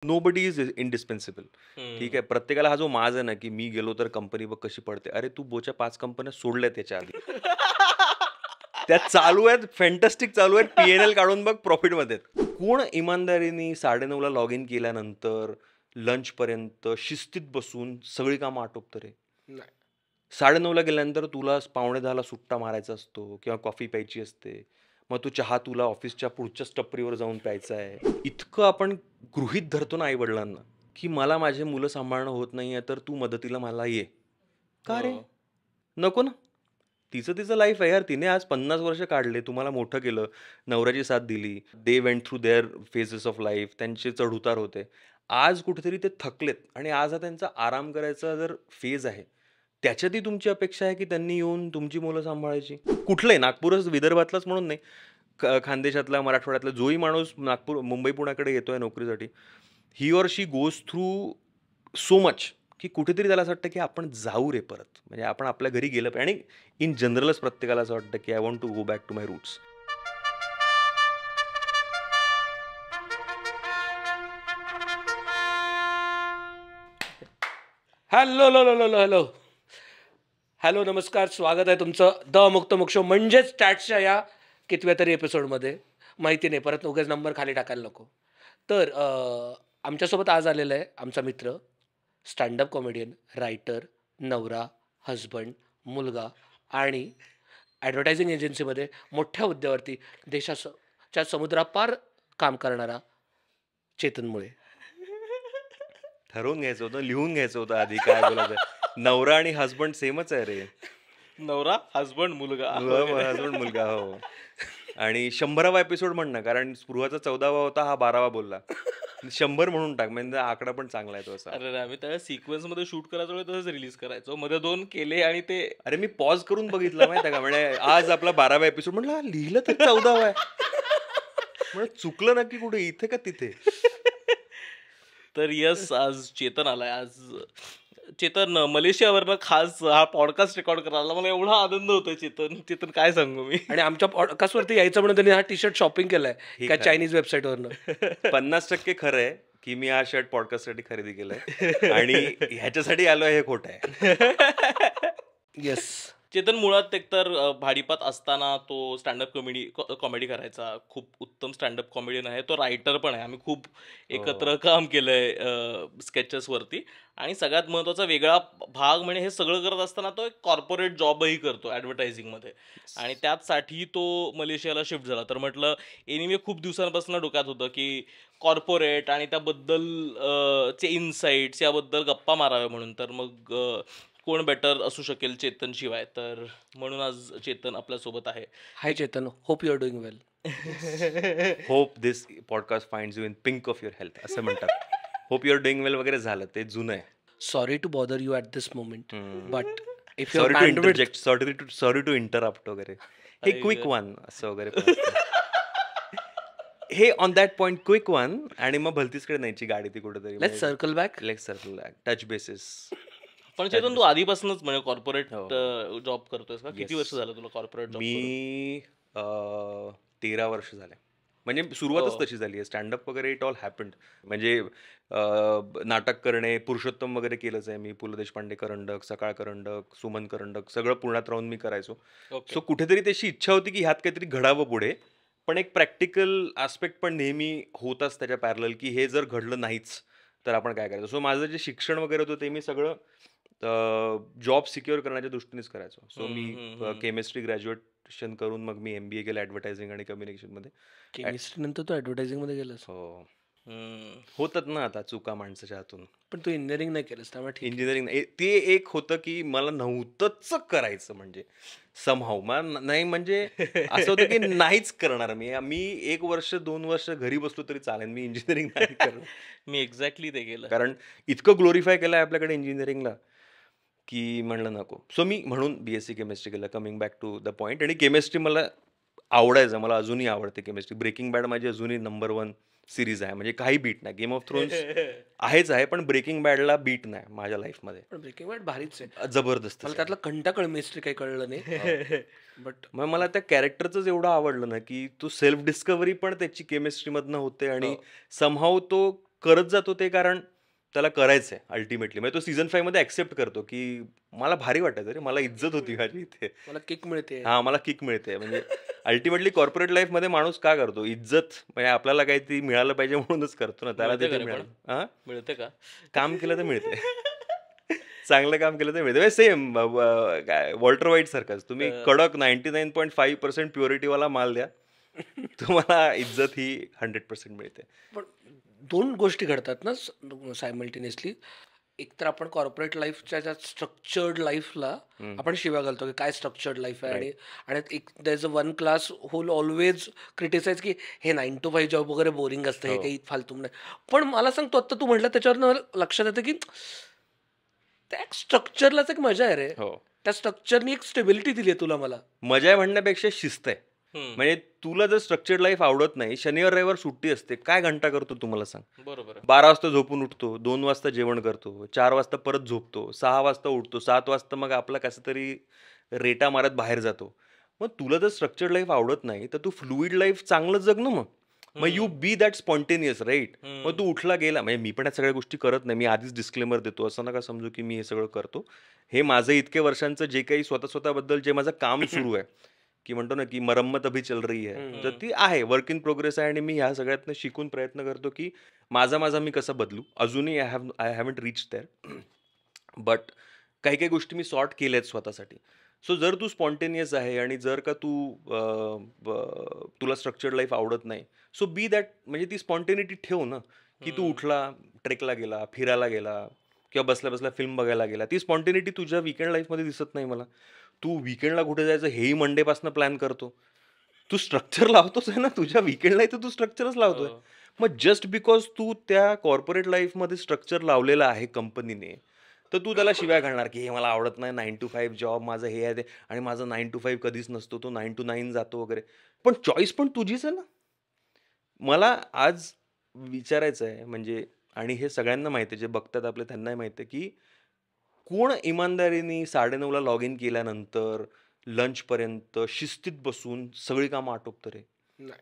Nobody is indispensable. ठीक आहे, प्रत्येकाला हा जो माज आहे ना, की मी गेलो तर कंपनी बघ कशी पडते. अरे तू बोच्या 5 कंपन्या सोडल्या त्याच्या आधी. त्या चालू आहेत, फॅन्टास्टिक चालू आहेत. P&L काढून बघ प्रॉफिटमध्ये आहेत. कोण इमानदारीने 9:30 ला लॉग इन केल्यानंतर लंचपर्यंत शिस्तीत बसून सगळी कामं आटोपतं रे? नाही. 9:30 ला गेल्यानंतर तुला 9:45 ला सुट्टा मारायचा असतो किंवा कॉफी प्यायची असते. मग तो चहा तुला ऑफिसच्या पुढच्याच टपरीवर जाऊन प्यायचा आहे. इतकं आपण गृहीत धरतो ना आई-वडिलांना, की मला माझे मुलं सांभाळणं होत नाहीये, तर तू मदतीला मला ये. का रे? हो. नको ना. तिचं लाईफ आहे यार. तिने आज 50 वर्ष काढले, तुम्हाला मोठं केलं, नवऱ्याची साथ दिली. They went through their phases of life. त्यांचे चढ-उतार होते. आज कुठेतरी ते थकलेत आणि आज हा त्यांचा आराम करायचा जर फेज आहे, त्याच्यातही तुमची अपेक्षा आहे की त्यांनी येऊन तुमची मुलं सांभाळायची. कुठलंही, नागपूरच विदर्भातलाच म्हणून नाही, खानदेशातला, मराठवाड्यातला जोही माणूस नागपूर, मुंबई, पुण्याकडे येतोय नोकरीसाठी, he or she goes through so much की कुठेतरी त्याला असं वाटतं की आपण जाऊ रे परत. म्हणजे आपण आपल्या घरी गेलं पाहिजे. आणि इन जनरलच प्रत्येकाला असं वाटतं की I want to go back to my roots. Hello लो लो लो लो हॅलो हॅलो नमस्कार, स्वागत आहे तुमचं द मुक्त मोक्ष म्हणजेच स्टॅट्सच्या या कितव्या तरी एपिसोडमध्ये. माहिती नाही, परत उगाच नंबर खाली टाकायला नको. तर आमच्यासोबत आज आलेला आहे आमचा मित्र, स्टँडअप कॉमेडियन, रायटर, नवरा, हजबंड, मुलगा आणि ॲडव्हर्टायझिंग एजन्सीमध्ये मोठ्या हुद्द्यावरती देशाच्या समुद्रापार काम करणारा चेतन मुळे. ठरवून घ्यायचं होतं, लिहून घ्यायचं होतं आधी काय बोलायचं. नवरा आणि हसबंड सेमच आहे रे. नवरा, हसबंड, मुलगा. हसबंड, मुलगा. हो. आणि 100वा एपिसोड म्हण ना, कारण स्पृहाचा 14वा होता, हा 12वा बोलला. 100 म्हणून टाक, म्हणजे आकडा पण चांगला आहे तो असा. अरे आम्ही त्या सिक्वेन्स मध्ये शूट करायचो वेळी तसंच रिलीज करायचो. मध्ये 2 केले आणि ते अरे मी पॉज करून बघितलं माहिती आहे का, म्हणजे आज आपला 12वा एपिसोड म्हटलं, हा लिहिलं तर 14वा आहे. म्हणजे चुकलं नक्की कुठे, इथे का तिथे. तर यस, आज चेतन आलाय. आज चेतन मलेशियावरनं खास हा पॉडकास्ट रेकॉर्ड करायला. मला एवढा आनंद होतोय. चेतन काय सांगू मी. आणि आमच्या पॉडकास्टवरती यायचं म्हणून त्यांनी हा टी शर्ट शॉपिंग केलाय हे काय खरं. चायनीज वेबसाईटवरनं. 50% खरं आहे की मी हा शर्ट पॉडकास्टसाठी खरेदी केलाय आणि ह्याच्यासाठी आलोय हे खोटं आहे. येस. चेतन मुळात एकतर भाडीपात असताना तो स्टँडअप कॉमेडी करायचा. खूप उत्तम स्टँडअप कॉमेडियन आहे. तो रायटर पण आहे. आम्ही खूप एकत्र काम केलंय स्केचेसवरती. आणि सगळ्यात महत्त्वाचा वेगळा भाग म्हणजे हे सगळं करत असताना तो एक कॉर्पोरेट जॉबही करतो ॲडव्हर्टायझिंगमध्ये. आणि त्याचसाठी तो मलेशियाला शिफ्ट झाला. तर म्हटलं एनिवे खूप दिवसांपासून डोक्यात होतं की कॉर्पोरेट आणि त्याबद्दल चे इनसाईट्स याबद्दल गप्पा माराव्या म्हणून. तर मग कोण बेटर असू शकेल चेतन शिवाय. तर म्हणून आज चेतन आपल्यासोबत आहे. Hi Chetan, hope you are doing well. Hope this podcast finds you in pink of your health असं म्हणतात. होप युअर डुईंग वेल वगैरे झालं, ते जुनं आहे. Sorry to bother you at this moment, but if you sorry to interject, sorry to interrupt वगैरे. हे quick one असं वगैरे पण असतं. हे on that point quick one, आणि मग भलतीचकडे न्यायची गाडी ती कुठेतरी. Let's circle back. Let's circle back, touch basis. पण चेतन तू आधीपासूनच म्हणजे कॉर्पोरेट हो. जॉब करतोयस का? किती वर्ष झालं तुला कॉर्पोरेट जॉब? मी 13 वर्ष झाले. म्हणजे सुरुवातच तशी झाली आहे. स्टँडअप वगैरे इट ऑल हॅपन्ड. म्हणजे नाटक करणे, पुरुषोत्तम वगैरे केलंच आहे मी. पु ल देशपांडे करंडक, सकाळ करंडक, सुमन करंडक सगळं पुण्यात राहून मी करायचो. सो कुठेतरी त्याची इच्छा होती की ह्यात काहीतरी घडावं पुढे. पण एक प्रॅक्टिकल ॲस्पेक्ट पण नेहमी होताच त्याच्या पॅरलल, की हे जर घडलं नाहीच तर आपण काय करायचं. सो माझं जे शिक्षण वगैरे होतं ते मी सगळं जॉब सिक्युअर करण्याच्या दृष्टीनेच करायचो. सो मी केमिस्ट्री ग्रॅज्युएशन करून मग मी MBA केलं ॲडव्हर्टायझिंग आणि कम्युनिकेशनमध्ये. केमिस्ट्री नंतर तू ॲडव्हर्टायझिंगमध्ये गेलास. हो, होतात ना आता चुका माणसाच्या हातून. पण तू इंजिनिअरिंग नाही केलंस त्यामुळे ठीक. इंजिनिअरिंग ते एक होतं की मला नव्हतंच करायचं, म्हणजे समहाऊ नाही, म्हणजे असं होतं की नाहीच करणार मी 1 वर्ष 2 वर्ष घरी बसलो तरी चालेल, मी इंजिनिअरिंग नाही करणार. मी एक्झॅक्टली ते केलं. कारण इतकं ग्लोरिफाय केलं आहे आपल्याकडे इंजिनिअरिंगला की म्हणलं नको. सो मी म्हणून BSc केमिस्ट्री केलं. Coming back to the point. आणि केमिस्ट्री मला आवडायचं, मला अजूनही आवडते केमिस्ट्री. ब्रेकिंग बॅड माझी अजूनही नंबर 1 सिरीज आहे. म्हणजे काही बीट नाही. गेम ऑफ थ्रोन्स आहेच आहे, पण ब्रेकिंग बॅडला बीट नाही माझ्या लाईफमध्ये. पण ब्रेकिंग बॅड भारीच आहे. जबरदस्त. मला त्यातला कंटा केमिस्ट्री काही कळलं नाही. बट मग मला त्या कॅरेक्टरच एवढं आवडलं ना की तो सेल्फ डिस्कव्हरी पण त्याची केमिस्ट्रीमधनं होते आणि समहाऊ तो करत जातो ते कारण त्याला करायचं आहे अल्टिमेटली. म्हणजे तो सीझन 5 मध्ये ऍक्सेप्ट करतो की मला भारी वाटायचं रे, मला इज्जत होती माझी इथे. मला किक मिळते. हा, मला किक मिळते. म्हणजे अल्टिमेटली कॉर्पोरेट लाईफ मध्ये माणूस का करतो? इज्जत, म्हणजे आपल्याला काहीतरी मिळालं पाहिजे म्हणूनच करतो ना. त्याला मिळते तिथे का रे पण? मिळालं. हा, मिळते का? काम केलं तर मिळते. चांगलं काम केलं तर मिळते. सेम काय वॉल्टर वाईट सारखंच, तुम्ही कडक 99.5% प्युरिटीवाला माल द्या, तुम्हाला इज्जत ही 100% मिळते. पण 2 गोष्टी घडतात ना सायमल्टेनियसली. एक तर आपण कॉर्पोरेट लाईफच्या ज्या स्ट्रक्चर्ड लाईफला आपण शिव्या घालतो की काय स्ट्रक्चर्ड लाईफ आहे. आणि एक there is a one class who'll always criticize की हे 9 to 5 जॉब वगैरे बोरिंग असतं, हे काही फालतू नाही. पण मला सांगतो, आता तू म्हटलं त्याच्यावर लक्षात येतं की त्या स्ट्रक्चरलाच एक मजा आहे रे. हो, त्या स्ट्रक्चरनी एक स्टेबिलिटी दिली आहे तुला. मला मजा आहे म्हणण्यापेक्षा शिस्त आहे. म्हणजे तुला जर स्ट्रक्चर्ड लाईफ आवडत नाही, शनिवार रविवार सुट्टी असते, काय घंटा करतो तुम्हाला सांग? बरोबर आहे. 12 वाजता झोपून उठतो, 2 वाजता जेवण करतो, 4 वाजता परत झोपतो, 6 वाजता उठतो, 7 वाजता मग आपला कसं तरी रेटा मारत बाहेर जातो. मग तुला जर स्ट्रक्चर्ड लाईफ आवडत नाही तर तू फ्लुइड लाईफ चांगलं जग ना. मग you be that spontaneous, right? मग तू उठला गेला, म्हणजे मी पण या सगळ्या गोष्टी करत नाही. मी आधीच डिस्क्लेमर देतो, असं नका समजू की मी हे सगळं करतो. हे माझं इतके वर्षांचं जे काही स्वतःबद्दल जे माझं काम सुरू आहे, की म्हणतो ना की मरम्मत अभी चल रही आहे, तर ती आहे, वर्क इन प्रोग्रेस आहे. आणि मी ह्या सगळ्यातनं शिकून प्रयत्न करतो की माझा मी कसं बदलू. अजूनही I haven't reach there, but काही काही गोष्टी मी सॉर्ट केल्यात स्वतःसाठी. सो जर तू स्पॉन्टेनियस आहे आणि जर का तू तुला स्ट्रक्चर्ड लाईफ आवडत नाही, सो बी दॅट, म्हणजे ती स्पॉन्टेनिटी ठेव ना. की तू उठला, ट्रेकला गेला, फिरायला गेला, किंवा बसल्या बसल्या फिल्म बघायला गेला. ती स्पॉन्टेनिटी तुझ्या वीकेंड लाईफमध्ये दिसत नाही मला. तू वीकेंडला कुठे जायचं हेही मंडेपासून प्लॅन करतो. तू स्ट्रक्चर लावतोच आहे ना तुझ्या वीकेंडला, तर तू स्ट्रक्चरच लावतोय. मग जस्ट बिकॉज तू त्या कॉर्पोरेट लाईफमध्ये स्ट्रक्चर लावलेलं आहे कंपनीने, तर तू त्याला शिव्या घालणार की हे मला आवडत नाही, 9 to 5 जॉब माझं हे आहे ते, आणि माझा 9 to 5 कधीच नसतो, तो 9 to 9 जातो वगैरे. पण चॉईस पण तुझीच आहे ना. मला आज विचारायचं आहे, म्हणजे, आणि हे सगळ्यांना माहिती आहे, जे बघतात आपले त्यांनाही माहिती आहे, की कोण इमानदारीने 9:30ला लॉग इन केल्यानंतर लंचपर्यंत शिस्तीत बसून सगळी कामं आटोपतं रे? नाही.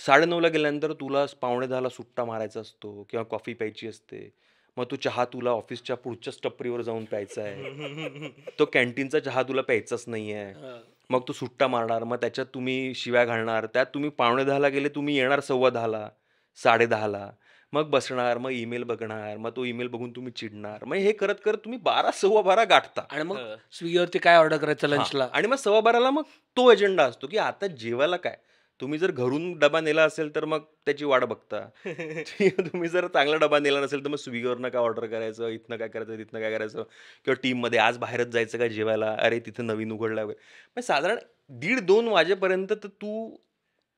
9:30ला गेल्यानंतर तुला 9:45ला सुट्टा मारायचा असतो किंवा कॉफी प्यायची असते. मग तो चहा तुला ऑफिसच्या पुढच्याच टपरीवर जाऊन प्यायचा आहे. तो कॅन्टीनचा चहा तुला प्यायचाच नाही आहे. मग तो सुट्टा मारणार, मग त्याच्यात तुम्ही शिव्या घालणार, त्यात तुम्ही 9:45ला गेले, तुम्ही येणार 10:15ला, 10:30ला, मग बसणार, मग ईमेल बघणार, मग तो ईमेल बघून तुम्ही चिडणार. मग हे करत करत तुम्ही 12, 12:15 गाठता. आणि मग स्विगीवरती काय ऑर्डर करायचं लंचला. आणि मग 12:15ला मग तो एजेंडा असतो की आता जेवायला काय. तुम्ही जर घरून डबा नेला असेल तर मग त्याची वाट बघता. तुम्ही जर चांगला डबा नेला नसेल तर मग स्विगीवरनं काय ऑर्डर करायचं, इथनं काय करायचं, तिथनं काय करायचं, किंवा टीममध्ये आज बाहेरच जायचं का जेवायला, अरे तिथं नवीन उघडलं वगैरे. मग साधारण 1:30-2 वाजेपर्यंत तर तू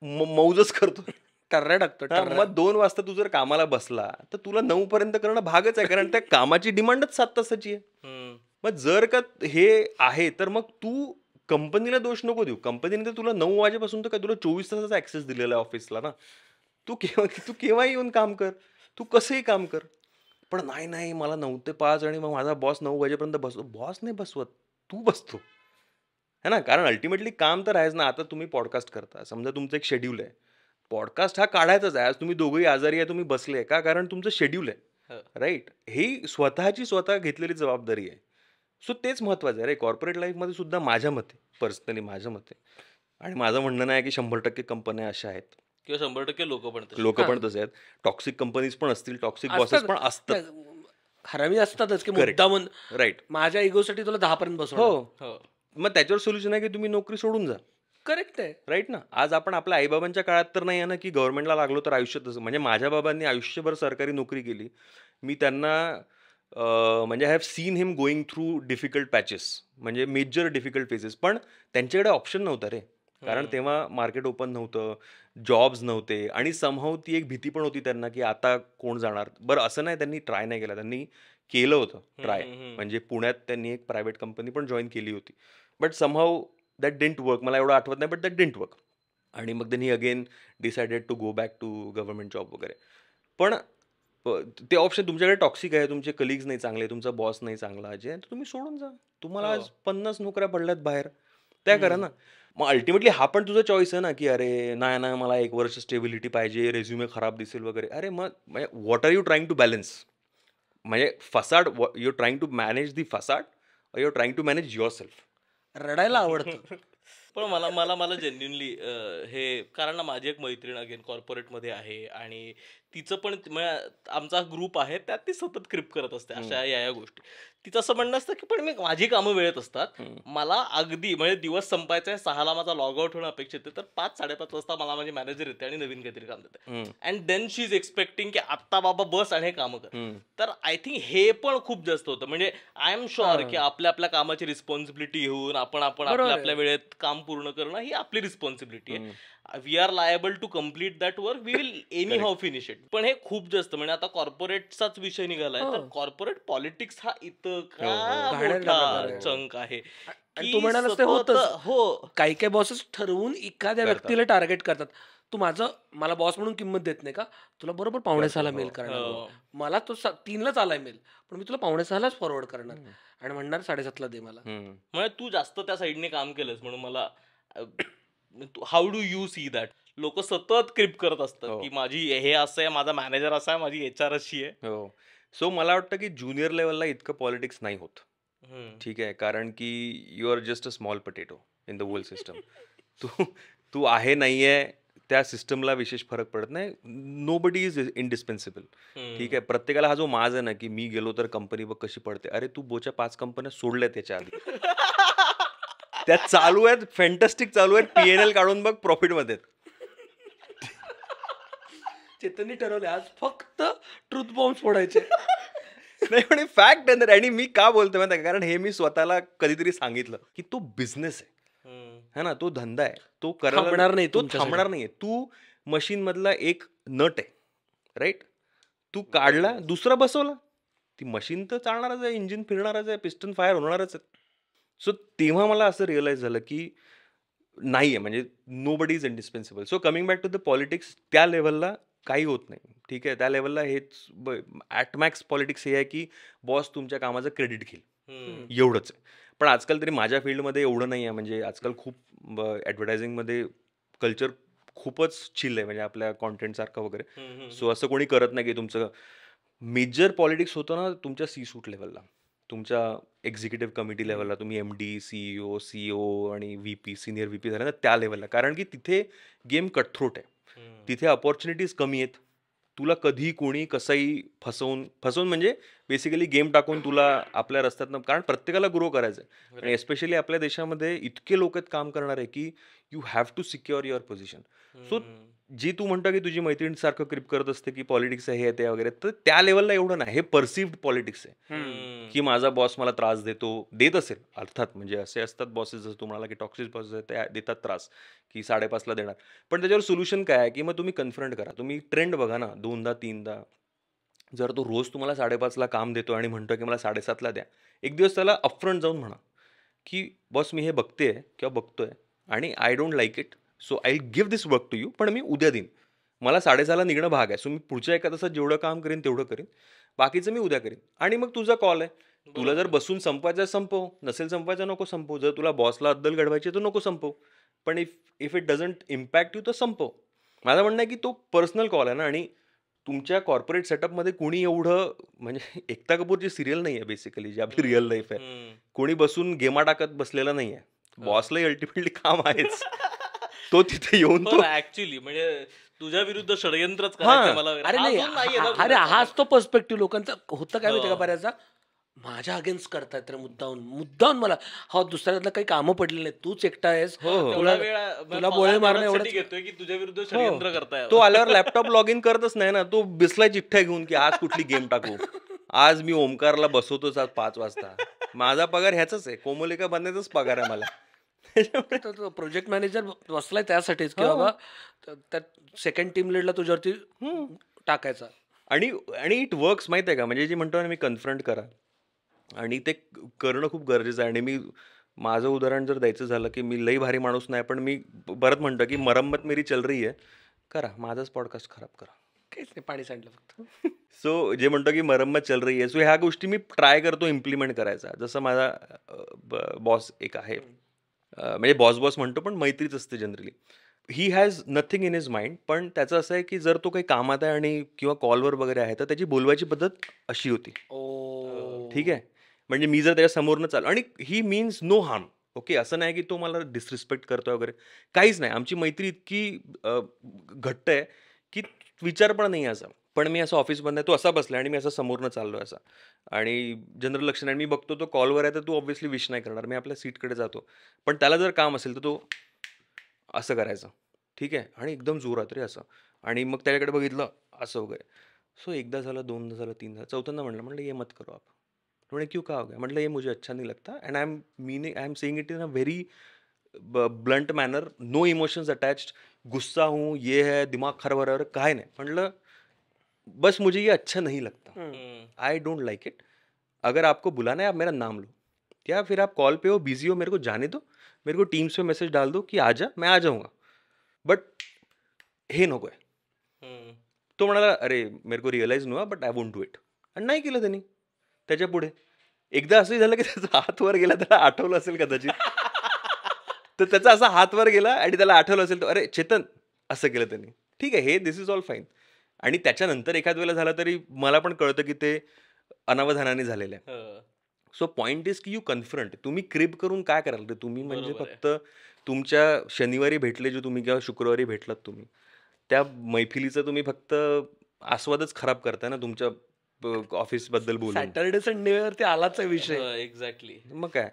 मौजच करतो. टर्रा टाकतो. मग 2 वाजता तू जर कामाला बसला तर तुला 9 पर्यंत करणं भागच आहे, कारण त्या कामाची डिमांडच 7 तासाची आहे. मग जर का हे आहे तर मग तू कंपनीला दोष नको देऊ. कंपनीने तर तुला 9 वाजेपासून तर काय तुला 24 तासाचा ऍक्सेस दिलेला आहे ऑफिसला ना. तू केव्हा येऊन काम कर, तू कसंही काम कर. पण नाही मला 9 ते 5 आणि मग माझा बॉस 9 वाजेपर्यंत बसतो. बॉस नाही बसवत, तू बसतो है ना. कारण अल्टिमेटली काम तर आहेच ना. आता तुम्ही पॉडकास्ट करता, समजा तुमचं एक शेड्यूल आहे, पॉडकास्ट हा काढायचाच आहे. आज तुम्ही दोघंही आजारी आहे, तुम्ही बसले का, कारण तुमचं शेड्यूल आहे, राईट. ही स्वतः घेतलेली जबाबदारी आहे. सो तेच महत्वाचं आहे रे कॉर्पोरेट लाईफमध्ये सुद्धा, माझ्या मते, पर्सनली माझ्या मते. आणि माझं म्हणणं नाही की 100% कंपन्या अशा आहेत, किंवा 100% लोक पण तसे आहेत. टॉक्सिक कंपनीज पण असतील, टॉक्सिक बॉसेस पण असतात, हरामी असतातच की मुद्दामून राईट. माझ्या इगोसाठी तुला 10 पर्यंत बसवणार. हो, मग त्याच्यावर सोल्युशन आहे की तुम्ही नोकरी सोडून जा. करेक्ट आहे, राईट ना. आज आपण आपल्या आईबाबांच्या काळात तर नाही आहे ना की गव्हर्नमेंटला लागलो तर आयुष्यात. म्हणजे माझ्या बाबांनी आयुष्यभर सरकारी नोकरी केली. मी त्यांना म्हणजे I have seen him going through difficult patches, म्हणजे मेजर डिफिकल्ट फेजेस. पण त्यांच्याकडे ऑप्शन नव्हता रे, कारण तेव्हा मार्केट ओपन नव्हतं, जॉब्स नव्हते, आणि समहाऊ ती एक भीती पण होती त्यांना की आता कोण जाणार. बरं, असं नाही त्यांनी ट्राय नाही केला, त्यांनी केलं होतं ट्राय. म्हणजे पुण्यात त्यांनी एक प्रायव्हेट कंपनी पण जॉईन केली होती, but somehow that didn't work. मला एवढं आठवत नाही, बट दॅट डिडंट वर्क. आणि मग त्यांनी again decided to go back to government job वगैरे. पण ते ऑप्शन तुमच्याकडे टॉक्सिक आहे, तुमचे कलिग्स नाही चांगले, तुमचा बॉस नाही चांगला, जे तर तुम्ही सोडून जा. तुम्हाला आज 50 नोकऱ्या पडल्यात बाहेर, त्या करा ना. मग अल्टिमेटली हा पण तुझा चॉईस आहे ना, की अरे नाही ना, मला 1 वर्ष स्टेबिलिटी पाहिजे, रेझ्युमे खराब दिसेल वगैरे. अरे मग what are you trying to balance? म्हणजे facade, you trying to manage the facade, or you trying to manage yourself? रडायला आवडतं. पण मला मला मला जेन्युनली हे कारण ना माझी एक मैत्रीण अगेन कॉर्पोरेटमध्ये आहे आणि तिचं पण आमचा ग्रुप आहे त्यात ती सतत क्रिप करत असते अशा या गोष्टी. तिचं असं म्हणणं असतं की पण मी माझी कामं वेळेत असतात. मला अगदी म्हणजे दिवस संपायचा आहे 6ला माझा लॉग आउट होणं अपेक्षित आहे तर 5-5:30 वाजता मला माझी मॅनेजर येते आणि नवीन काहीतरी काम देते and then she is expecting की आत्ता बाबा बस आणि हे कामं कर. तर आय थिंक हे पण खूप जास्त होतं. म्हणजे आय एम शुअर की आपल्या आपल्या कामाची रिस्पॉन्सिबिलिटी घेऊन आपण आपल्या आपल्या वेळेत काम पूर्ण करणं ही आपली रिस्पॉन्सिबिलिटी आहे. We are liable to complete that work, we will anyhow finish it. पण हे खूप जास्त म्हणजे आता कॉर्पोरेटचाच विषय निघालाय तर कॉर्पोरेट पॉलिटिक्स हा इतका मोठा चंक आहे. आणि तू म्हणालास ते होतच. काही काही बॉसेस ठरवून एखाद्या व्यक्तीला टार्गेट करतात. तू मला बॉस म्हणून किंमत देत नाही का? तुला बरोबर 5:45 मेल करणार. मला तो 3लाच आलाय मेल पण मी तुला 5:45 फॉरवर्ड करणार आणि म्हणणार 7:30ला दे मला. म्हणजे तू जास्त त्या साईडने काम केलंस म्हणून मला how do you see that? लोक सतत क्रिप करत असतात की माझी हे असं आहे, माझा मॅनेजर असा आहे, माझी HR अशी आहे. हो. सो मला वाटतं की ज्युनियर लेवलला इतकं पॉलिटिक्स नाही होत. ठीक आहे, कारण की you are just a small potato in the whole system. तू तू आहे नाही आहे त्या सिस्टमला विशेष फरक पडत नाही. Nobody is indispensable. ठीक आहे, प्रत्येकाला हा जो माज आहे ना की मी गेलो तर कंपनी बघ कशी पडते. अरे तू बोच्या 5 कंपन्या सोडल्या त्याच्या आधी. त्या चालू आहेत, फॅन्टॅस्टिक चालू आहेत. PNL काढून बघ प्रॉफिटमध्ये. चेतननी ठरवले आज फक्त ट्रुथ बॉम्ब्स फोडायचे. नाही पण फॅक्ट आहे. आणि मी का बोलतोय माहिती आहे का? कारण हे मी स्वतःला कधीतरी सांगितलं की तो बिझनेस आहे है ना, तो धंदा आहे, तो थांबणार नाही, तो थांबणार नाहीये. तू मशीन मधला एक नट आहे, राईट? तू काढला, दुसरा बसवला, ती मशीन तर चालणारच आहे, इंजिन फिरणारच आहे, पिस्टन फायर होणारच आहे. सो तेव्हा मला असं रिअलाइज झालं की नाही आहे, म्हणजे nobody is indispensable. So coming back to the politics, त्या लेवलला काही होत नाही. ठीक आहे, त्या लेवलला हेच ॲट मॅक्स पॉलिटिक्स हे आहे की बॉस तुमच्या कामाचं क्रेडिट घेईल, एवढंच आहे. पण आजकाल तरी माझ्या फील्डमध्ये एवढं नाही आहे. म्हणजे आजकाल खूप ॲडव्हर्टायझिंगमध्ये कल्चर खूपच चिल आहे, म्हणजे आपल्या कॉन्टेंटसारखं वगैरे. सो असं कोणी करत नाही की तुमचं मेजर पॉलिटिक्स होतं ना तुमच्या C-सूट लेवलला, तुमच्या एक्झिक्युटिव्ह कमिटी लेवलला. तुम्ही MD, CEO, CEO आणि VP, सिनियर VP झाले ना त्या लेवलला. कारण की तिथे गेम कटथ्रोट आहे, तिथे अपॉर्च्युनिटीज कमी आहेत. तुला कधी कोणी कसंही फसवून म्हणजे बेसिकली गेम टाकून तुला आपल्या रस्त्यातनं, कारण प्रत्येकाला ग्रो करायचं आहे. आणि एस्पेशली आपल्या देशामध्ये इतके लोक आहेत काम करणारे की you have to secure your position. So जी तू म्हणतो की तुझी मैत्रीण सारखं क्रिप करत असते की पॉलिटिक्स आहे हे ते वगैरे, तर त्या लेवलला एवढं नाही. हे परसिव्ड पॉलिटिक्स आहे की माझा बॉस मला त्रास देत असेल अर्थात. म्हणजे असे असतात बॉसेस, जसं तुम्हाला की टॉक्सिक बॉसेस आहेत, ते देतात त्रास की 5:30ला देणार. पण त्याच्यावर सोल्युशन काय आहे की मग तुम्ही कन्फ्रंट करा. तुम्ही ट्रेंड बघा ना, 2दा-3दा. जर तो रोज तुम्हाला 5:30ला काम देतो आणि म्हणतो की मला 7:30ला द्या, एक दिवस त्याला अपफ्रंट जाऊन म्हणा की बॉस मी हे बघते किंवा बघतोय आणि I don't like it, so I will give this work to you, पण मी उद्या देईन. मला 6:30ला निघणं भाग आहे. सो मी पुढच्या एका तासात जेवढं काम करेन तेवढं करेन, बाकीचं मी उद्या करेन. आणि मग तुझा कॉल आहे. तुला जर बसून संपवायचं संपव, नसेल संपवायचं नको संपव. जर तुला बॉसला अद्दल घडवायची तर नको संपव. पण if it doesn't impact you तर संपव. माझं म्हणणं आहे की तो पर्सनल कॉल आहे ना. आणि तुमच्या कॉर्पोरेट सेटअपमध्ये कोणी एवढं, म्हणजे एकता कपूरची सिरियल नाही आहे बेसिकली, जी आपली रिअल लाईफ आहे. कोणी बसून गेमा टाकत बसलेला नाही आहे. बॉसलाही अल्टिमेटली काम आहेच. तो तिथे येऊन तो ऍक्च्युली म्हणजे तुझ्या विरुद्ध षडयंत्रच हा. करायचं मला. अरे नाही, अरे हाच तो पर्स्पेक्टिव्ह लोकांचा होतं. काय माहिती का, बऱ्याचदा माझ्या अगेन्स्ट करतायत रे, मुद्दाहून मला. हा दुसऱ्यातलं काही कामं पडलेली नाही, तूच एकटा आहेस, तुला बोळे मारणं एवढं घेतोय की तुझ्या विरुद्ध षडयंत्र करताय. तो आल्यावर लॅपटॉप लॉग इन करतच नाही ना. तो बिसलाय चिठ्ठ्या घेऊन की आज कुठली गेम टाकू, आज मी ओमकारला बसवतोच आज 5 वाजता. माझा पगार ह्याचाच आहे, कोमलिका बनण्याचाच पगार आहे मला. प्रोजेक्ट मॅनेजर बसलाय त्यासाठीच की बाबा त्या सेकंड टीम लीडला तुझ्यावरती टाकायचा. आणि इट वर्क्स, माहिती आहे का. म्हणजे जे म्हणतो ना मी, कन्फ्रंट करा आणि ते करणं खूप गरजेचं आहे. आणि मी माझं उदाहरण जर द्यायचं झालं की मी लई भारी माणूस नाही, पण मी परत म्हणतो की मरम्मत मेरी चल रही आहे, करा माझाच पॉडकास्ट खराब करा, काहीच नाही, पाणी सांडलं फक्त. सो जे म्हणतो की मरम्मत चल रही आहे, सो ह्या गोष्टी मी ट्राय करतो इम्प्लिमेंट करायचा. जसं माझा बॉस एक आहे म्हणजे बॉस म्हणतो पण मैत्रीच असते generally. He has nothing in his mind. पण त्याचं असं आहे की जर तो काही कामात आहे आणि किंवा कॉलवर वगैरे आहे तर त्याची बोलवायची पद्धत अशी होती. ठीक आहे. म्हणजे मी जर त्याच्या समोरनं चाललो आणि ही मीन्स नो हार्म. ओके. असं नाही की तो मला डिसरिस्पेक्ट करतोय वगैरे. काहीच नाही. आमची मैत्री इतकी घट्ट आहे की विचार पण नाही असा. पण मी असं ऑफिसमधनं तो असा बसला आणि मी असं समोरनं चाललोय असा. आणि जनरल लक्ष नाही. मी बघतो तो कॉलवर आहे तर तो ऑब्व्हियसली विश नाही करणार. मी आपल्या सीटकडे जातो. पण त्याला जर काम असेल तर तो असं करायचं. ठीक आहे. आणि एकदम जोरात रे असं. आणि मग त्याच्याकडे बघितलं असं वगैरे. सो एकदा झालं, दोनदा झालं, तीन झालं, चौथ्यांदा म्हटलं ये मत करो आप. म्हणे क्यों क्या हो गया? म्हटलं ये मुझे अच्छा नहीं लगता and I am saying it in a very blunt manner. No emotions attached. गुस्सा हूँ, ये है, दिमाग खराब हो रहा है, काय नाही. म्हटलं बस मुझे ये अच्छा नहीं लगता. I don't like it. अगर आपको बुलाना है आप मेरा नाम लो, या फिर आप कॉल पे हो, बिजी हो, मेरे को जाने दो. मेरे को टीम्स पे मैसेज डाल दो की आजा, मैं आ जाऊंगा. बट हे नको आहे. तो म्हणाला अरे मेरे को रिअलाइज नव्हा but I won't do it. आणि नाही केलं त्यांनी. त्याच्या पुढे एकदा असंही झालं की त्याचा हात वर गेला, त्याला आठवलं असेल कदाचित. तर त्याचा असा हात वर गेला आणि त्याला आठवलं असेल तर अरे चेतन असं केलं त्यांनी. ठीक आहे, हे दिस इज ऑल फाईन. आणि त्याच्यानंतर एखाद वेळेला झालं तरी मला पण कळतं की ते अनावधानाने झालेलं आहे. सो पॉइंट इज की यू कन्फ्रंट. तुम्ही क्रिब करून काय कराल रे तुम्ही? म्हणजे फक्त तुमच्या शनिवारी भेटले जे तुम्ही किंवा शुक्रवारी भेटलात तुम्ही, त्या मैफिलीचा तुम्ही फक्त आस्वादच खराब करताय ना तुमच्या ऑफिस बद्दल बोलून. सॅटर्डे संडेवर ते आलाच आहे विषय. एक्झॅक्टली. मग काय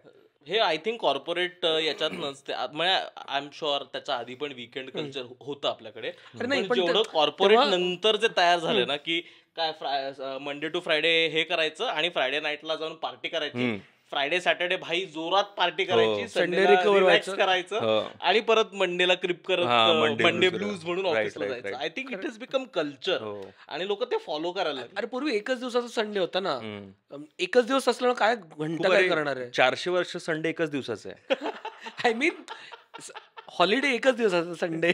हे आय थिंक कॉर्पोरेट याच्यात नसते. म्हणजे आय एम शुअर त्याच्या आधी पण वीकेंड कल्चर होतं आपल्याकडे. नाही, पण पण जेवढं कॉर्पोरेट नंतर जे तयार झालं ना की काय मंडे टू फ्रायडे हे करायचं आणि फ्रायडे नाईटला जाऊन पार्टी करायची. फ्रायडे सॅटर्डे भाई जोरात पार्टी करायची, संडे रिलॅक्स करायचं आणि परत मंडेला क्रिप करत मंडे ब्लूज म्हणून ऑफिसला जायचं. I think it has become culture आणि लोक ते फॉलो करायला लागले. अरे पूर्वी एकच दिवसाचा संडे होता ना. एकच दिवस असल्यामुळे काय घंटा काय करणार आहे. 400 वर्ष संडे एकच दिवसाचा आहे. आय मीन हॉलिडे एकच दिवसाचा संडे.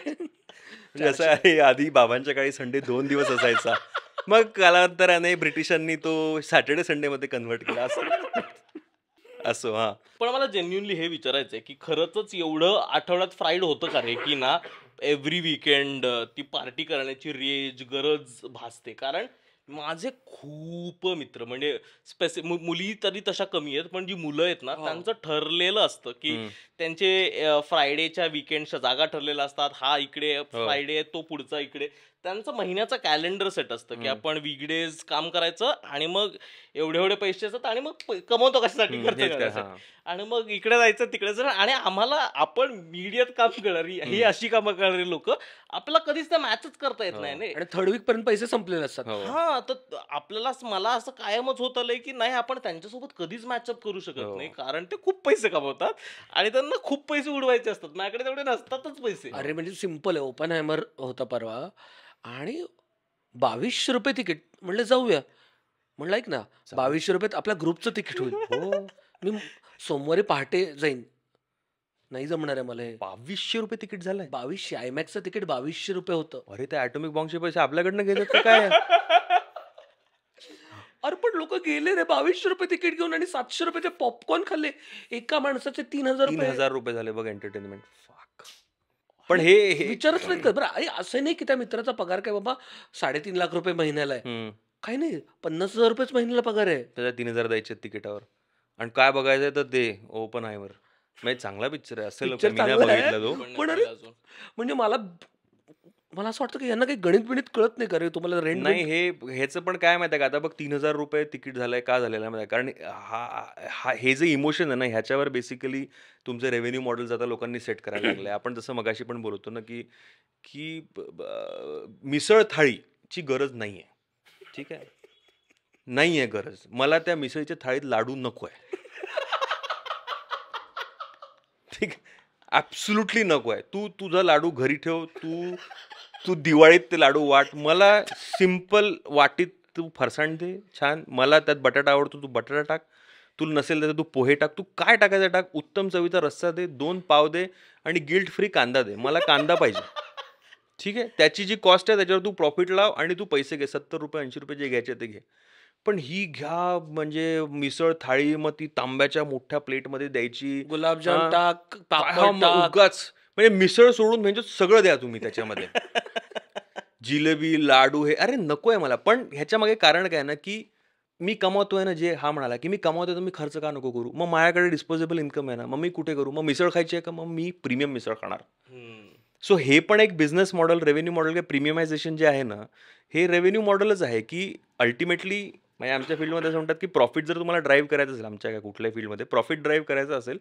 जसं आहे आधी बाबांच्या काळी संडे 2 दिवस असायचा. मग कालांतराने ब्रिटिशांनी तो सॅटर्डे संडे मध्ये कन्व्हर्ट केला असं. हा पण मला जेन्युनली हे विचारायचंय की खरंच एवढं आठवड्यात फ्राईड होतं का रे की ना एव्हरी वीकेंड ती पार्टी करण्याची रेज गरज भासते. कारण माझे खूप मित्र म्हणजे मुली तरी तशा कमी आहेत पण जी मुलं आहेत ना त्यांचं ठरलेलं असतं की त्यांचे फ्रायडेच्या वीकेंडच्या जागा ठरलेल्या असतात. हा इकडे फ्रायडे तो पुढचा इकडे. त्यांचं महिन्याचं कॅलेंडर सेट असतं की आपण वीकडेज काम करायचं आणि मग एवढे पैसे असतात आणि मग कमवतो कशासाठी खर्च करायचं आणि मग इकडे जायचं तिकडे जायचं. आणि आम्हाला आपण मीडियात काम करणारी ही अशी कामं करणारी लोक आपल्याला कधीच त्या मॅचच करता येत नाही. आणि थर्ड वीक पर्यंत पैसे संपलेले असतात. हा तर आपल्याला मला असं कायमच होत आलंय की नाही आपण त्यांच्यासोबत कधीच मॅचअप करू शकत नाही कारण ते खूप पैसे कमवतात आणि त्यांना खूप पैसे उडवायचे असतात. माझ्याकडे तेवढे नसतातच पैसे. अरे म्हणजे सिम्पल आहे. ओपन हॅमर होता परवा आणि 2200 रुपये तिकीट. म्हणलं जाऊया. म्हणलं ऐक ना 2200 रुपयात आपल्या ग्रुपचं तिकीट होईल. हो मी सोमवारी पहाटे जाईन. नाही जमणार आहे मला हे. 2200 रुपये तिकीट झालंय. 2200 आयमॅक्सचं तिकीट 2200 रुपये होतं. अरे ते ॲटॉमिक बॉम्बचे पैसे आपल्याकडनं घेतात का काय? अरे पण लोक गेले रे 2200 रुपये तिकीट घेऊन आणि 700 रुपयाचे पॉपकॉर्न खाल्ले. एका माणसाचे 3000 रुपये झाले बघ एंटरटेनमेंट. पण हे विचारच नाही कर. बरं असं नाही की त्या मित्राचा पगार काय बाबा 3.5 लाख रुपये महिन्याला आहे. काही नाही 50,000 रुपयेच महिन्याला पगार आहे. त्याच्या 3000 द्यायचे तिकीटावर. आणि काय बघायचं तर ते ओपन हायमर. म्हणजे चांगला पिक्चर आहे. असेल बघितला तो. म्हणजे मला असं वाटतं की यांना काही गणित बिणित कळत नाही का रे तुम्हाला रेंट नाही. ह्याचं पण काय माहिती आहे का आता बघ 3000 रुपये तिकीट झालंय का झालेलं आहे माहिती आहे कारण हे जे इमोशन आहे ना ह्याच्यावर बेसिकली तुमचे रेव्हेन्यू मॉडेल्स आता लोकांनी सेट करायला लागले. आपण जसं मगाशी पण बोलतो ना की मिसळ थाळीची गरज नाही आहे. ठीक आहे, नाही आहे गरज. मला त्या मिसळीच्या थाळीत लाडू नको आहे. ठीक आहे, ॲब्सोल्युटली नको आहे. तू तुझा लाडू घरी ठेव. तू दिवाळीत ते लाडू वाट. मला सिम्पल वाटीत तू फरसाण दे छान. मला त्यात बटाटा आवडतो, तू बटाटा टाक. तुला नसेल तर तू पोहे टाक. तू काय टाकायचं टाक. उत्तम चवीचा रस्सा दे, 2 पाव दे आणि गिल्ट फ्री कांदा दे. मला कांदा पाहिजे. ठीक आहे, त्याची जी कॉस्ट आहे त्याच्यावर तू प्रॉफिट लाव आणि तू पैसे घे. 70 रुपये 80 रुपये जे घ्यायचे ते घे. पण ही घ्या म्हणजे मिसळ थाळी, मग ती तांब्याच्या मोठ्या प्लेटमध्ये द्यायची. गुलाबजाम हां. टाक, काय पापड मग टाक. उगाच म्हणजे मिसळ सोडून म्हणजे सगळं द्या तुम्ही त्याच्यामध्ये. जिलेबी, लाडू हे अरे नकोय मला. पण ह्याच्या मागे कारण काय ना, की मी कमवतोय ना, जे हा म्हणाला, की मी कमवतोय तर मी खर्च का नको करू? मग माझ्याकडे डिस्पोजेबल इन्कम आहे ना, मग मी कुठे करू? मग मिसळ खायची आहे का? मग मी प्रीमियम मिसळ खाणार. हम्म. सो हे पण एक बिझनेस मॉडेल, रेव्हेन्यू मॉडेल किंवा प्रीमियमायझेशन जे आहे ना, हे रेव्हेन्यू मॉडेलच आहे, की अल्टिमेटली म्हणजे आमच्या फील्डमध्ये असं म्हणतात, की प्रॉफिट जर तुम्हाला ड्राईव्ह करायचं असेल, आमच्या कुठल्याही फील्डमध्ये प्रॉफिट ड्राईव्ह करायचं असेल,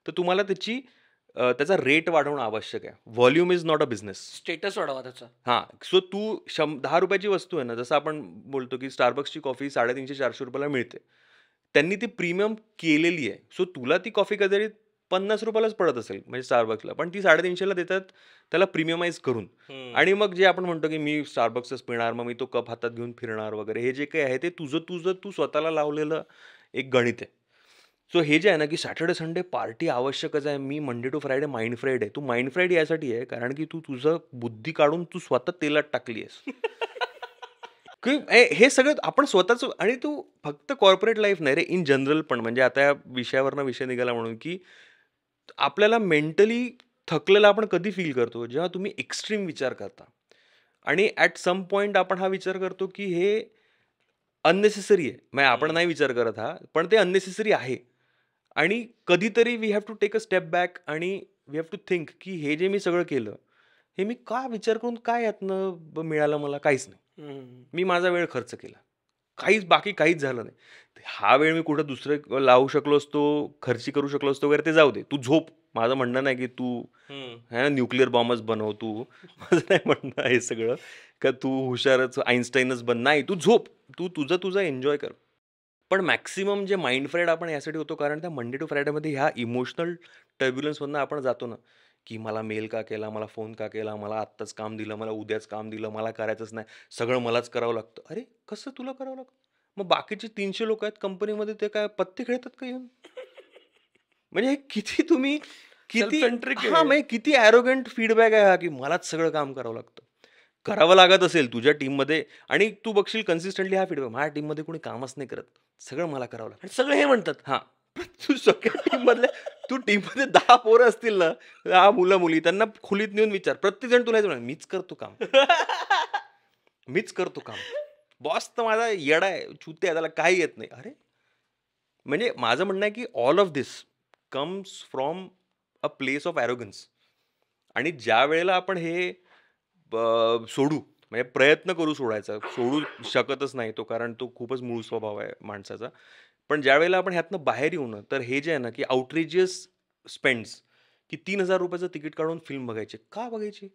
तर तुम्हाला त्याचा रेट वाढवणं आवश्यक आहे. Volume is not a business. Status वाढवा त्याचा. हां, सो तू ₹10 वस्तू आहे ना, जसं आपण बोलतो, की Starbucksची कॉफी ₹350-400 ला मिळते. त्यांनी ती प्रीमियम केलेली आहे. सो तुला ती कॉफी कधीतरी ₹50 लाच पडत असेल म्हणजे Starbucksला, पण ती 350 ला देतात त्याला प्रीमियमाइज करून. हम्म. आणि मग जे आपण म्हणतो, की मी Starbucksच पिणार, मग मी तो कप हातात घेऊन फिरणार वगैरे, हे जे काही आहे ते तुझं तू स्वतःला लावलेलं एक गणित आहे. सो हे जे आहे ना, की सॅटर्डे संडे पार्टी आवश्यकच आहे. मी Monday to Friday mind fried आहे. तू माइंड फ्राईड यासाठी आहे कारण की तू तुझं बुद्धी काढून तू स्वतः तेलात टाकली आहेस. की हे सगळं आपण स्वतःच आणि तू फक्त कॉर्पोरेट लाईफ नाही रे, इन जनरल पण म्हणजे आता या विषयावरनं विषय निघाला म्हणून, की आपल्याला मेंटली थकलेला आपण कधी फील करतो? जेव्हा तुम्ही एक्स्ट्रीम विचार करता आणि ॲट सम पॉइंट आपण हा विचार करतो, की हे अननेसेसरी आहे. म्हणजे आपण नाही विचार करत हा, पण ते अननेसेसरी आहे. आणि कधीतरी we have to take a step back आणि वी हॅव टू थिंक, की हे जे मी सगळं केलं, हे मी का विचार करून काय यातनं मिळालं मला? काहीच नाही. हम्म. मी माझा वेळ खर्च केला. बाकी काहीच झालं नाही. हा वेळ मी कुठं दुसरं लावू शकलो असतो, खर्ची करू शकलो असतो वगैरे ते जाऊ दे. तू झोप. माझं म्हणणं नाही, की तू हम्म. आहे ना न्यूक्लिअर बॉम्बच बनव तू. माझं नाही म्हणणं आहे सगळं, का तू हुशारच आइन्स्टाईनच बन. नाही, तू झोप. तू तुझं एन्जॉय कर. पण मॅक्सिमम जे माइंड फ्राईड आपण यासाठी होतो कारण त्या मंडे टू फ्रायडेमध्ये ह्या इमोशनल टर्ब्युलन्समधनं आपण जातो ना, की मला मेल का केला, मला फोन का केला, मला आत्ताच काम दिलं, मला उद्याच काम दिलं, मला करायचंच नाही, सगळं मलाच करावं लागतं. अरे कसं तुला करावं लागतं? मग बाकीचे 300 लोक आहेत कंपनीमध्ये, ते काय पत्ते खेळतात का येऊन? म्हणजे हे किती तुम्ही सेल्फ किती सेंट्रिक हां, आहे. म्हणजे किती ॲरोगंट फीडबॅक आहे हा, की मलाच सगळं काम करावं लागतं. करावं लागत असेल तुझ्या टीममध्ये आणि तू बघशील कन्सिस्टंटली हा फीडबॅक, माझ्या टीममध्ये कोणी कामच नाही करत. सगळं मला करावं लागतं. आणि सगळे हे म्हणतात. हां. तू सगळ्या टीममधल्या तू टीममध्ये 10 पोरं असतील ना, 10 मुलं-मुली त्यांना खोलीत नेऊन विचार. प्रत्येकजण तुला हेच म्हणेल, "मीच करतो काम. मीच करतो काम. बॉस तर माझा येडा आहे, चुत्या आहे, त्याला काही येत नाही." अरे! म्हणजे माझं म्हणणं आहे, की all of this comes from a place of arrogance. आणि ज्यावेळेला आपण हे सोडू, म्हणजे प्रयत्न करू सोडायचा. सोडू शकतच नाही तो, कारण तो खूपच मूळ स्वभाव आहे माणसाचा. पण ज्यावेळेला आपण ह्यातनं बाहेर येऊ ना, तर हे जे आहे ना, की आउटरेजियस स्पेंड्स, की ₹3000 तिकीट काढून फिल्म बघायची. का बघायची?